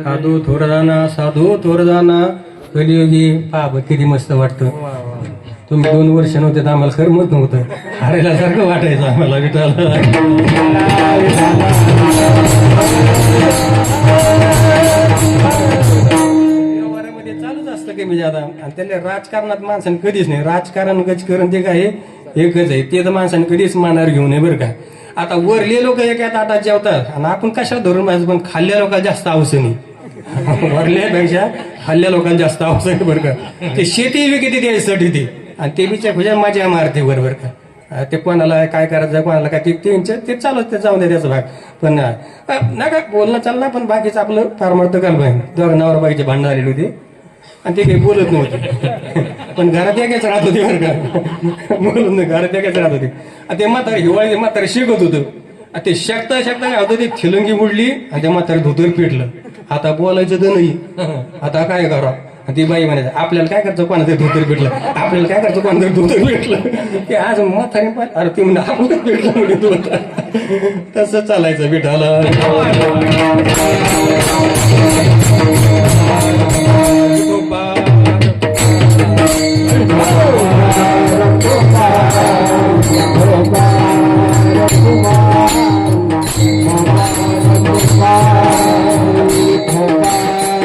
Speaker 1: साधू थोरदाना साधू थोरदाना कलियुगी पहा बघ किती मस्त वाटतं. तुम्ही 2 वर्ष नव्हते तर आम्हाला करमत नव्हतं, हारायला सारखं वाटायचं आम्हाला विठाला. व्यवहारामध्ये चालूच असतं की म्हणजे आता, आणि त्याला राजकारणात माणसाने कधीच नाही, राजकारण गजकरण ते काय एकच आहे, ते तर माणसाने कधीच मानावर घेऊ नये बरं का. आता वरले लोक एका ताटात जेवतात आणि आपण कशाला धरून पाहिजे, पण खाल्ल्या लोकांना जास्त अवसनी वरल्यापेक्षा खाल्ल्या लोकांना जास्त अवसर बरं का. ते शेती विकते द्यायसाठी ते, आणि ते बिचार खुजा मजा मारते बरोबर का. ते कोणाला काय करायचं कोणाला काय ते चालूच, ते जाऊन द्या त्याचा भाग. पण नका बोलणं चाललं, पण बाकीचं आपलं फार मर्द काल पाहिजे. दोघं नवरा बाईचे भांडण आलेले होते आणि ते काही बोलत नव्हते, पण घरात एकाच राहत होते बरं का. बोलून घरात एकाच राहत होते. आणि ते म्हातारे हिवाळी म्हातारे शिकत होतं, आणि ते शकता काय होतं, ते थिलंगी बुडली आणि त्या म्हातारे धोतर पेटलं. आता बोलायचं तर नाही, आता काय करा. ती बाई म्हणायचं आपल्याला काय करायचं, कोणाचं धोतर पेटलं, आपल्याला काय करायचं, कोणाचं धोतर पेटलं. ते आज म्हातारे अरे ते म्हणजे आपलं पेटलं म्हणजे धोतर. तसं चालायचं विठाला.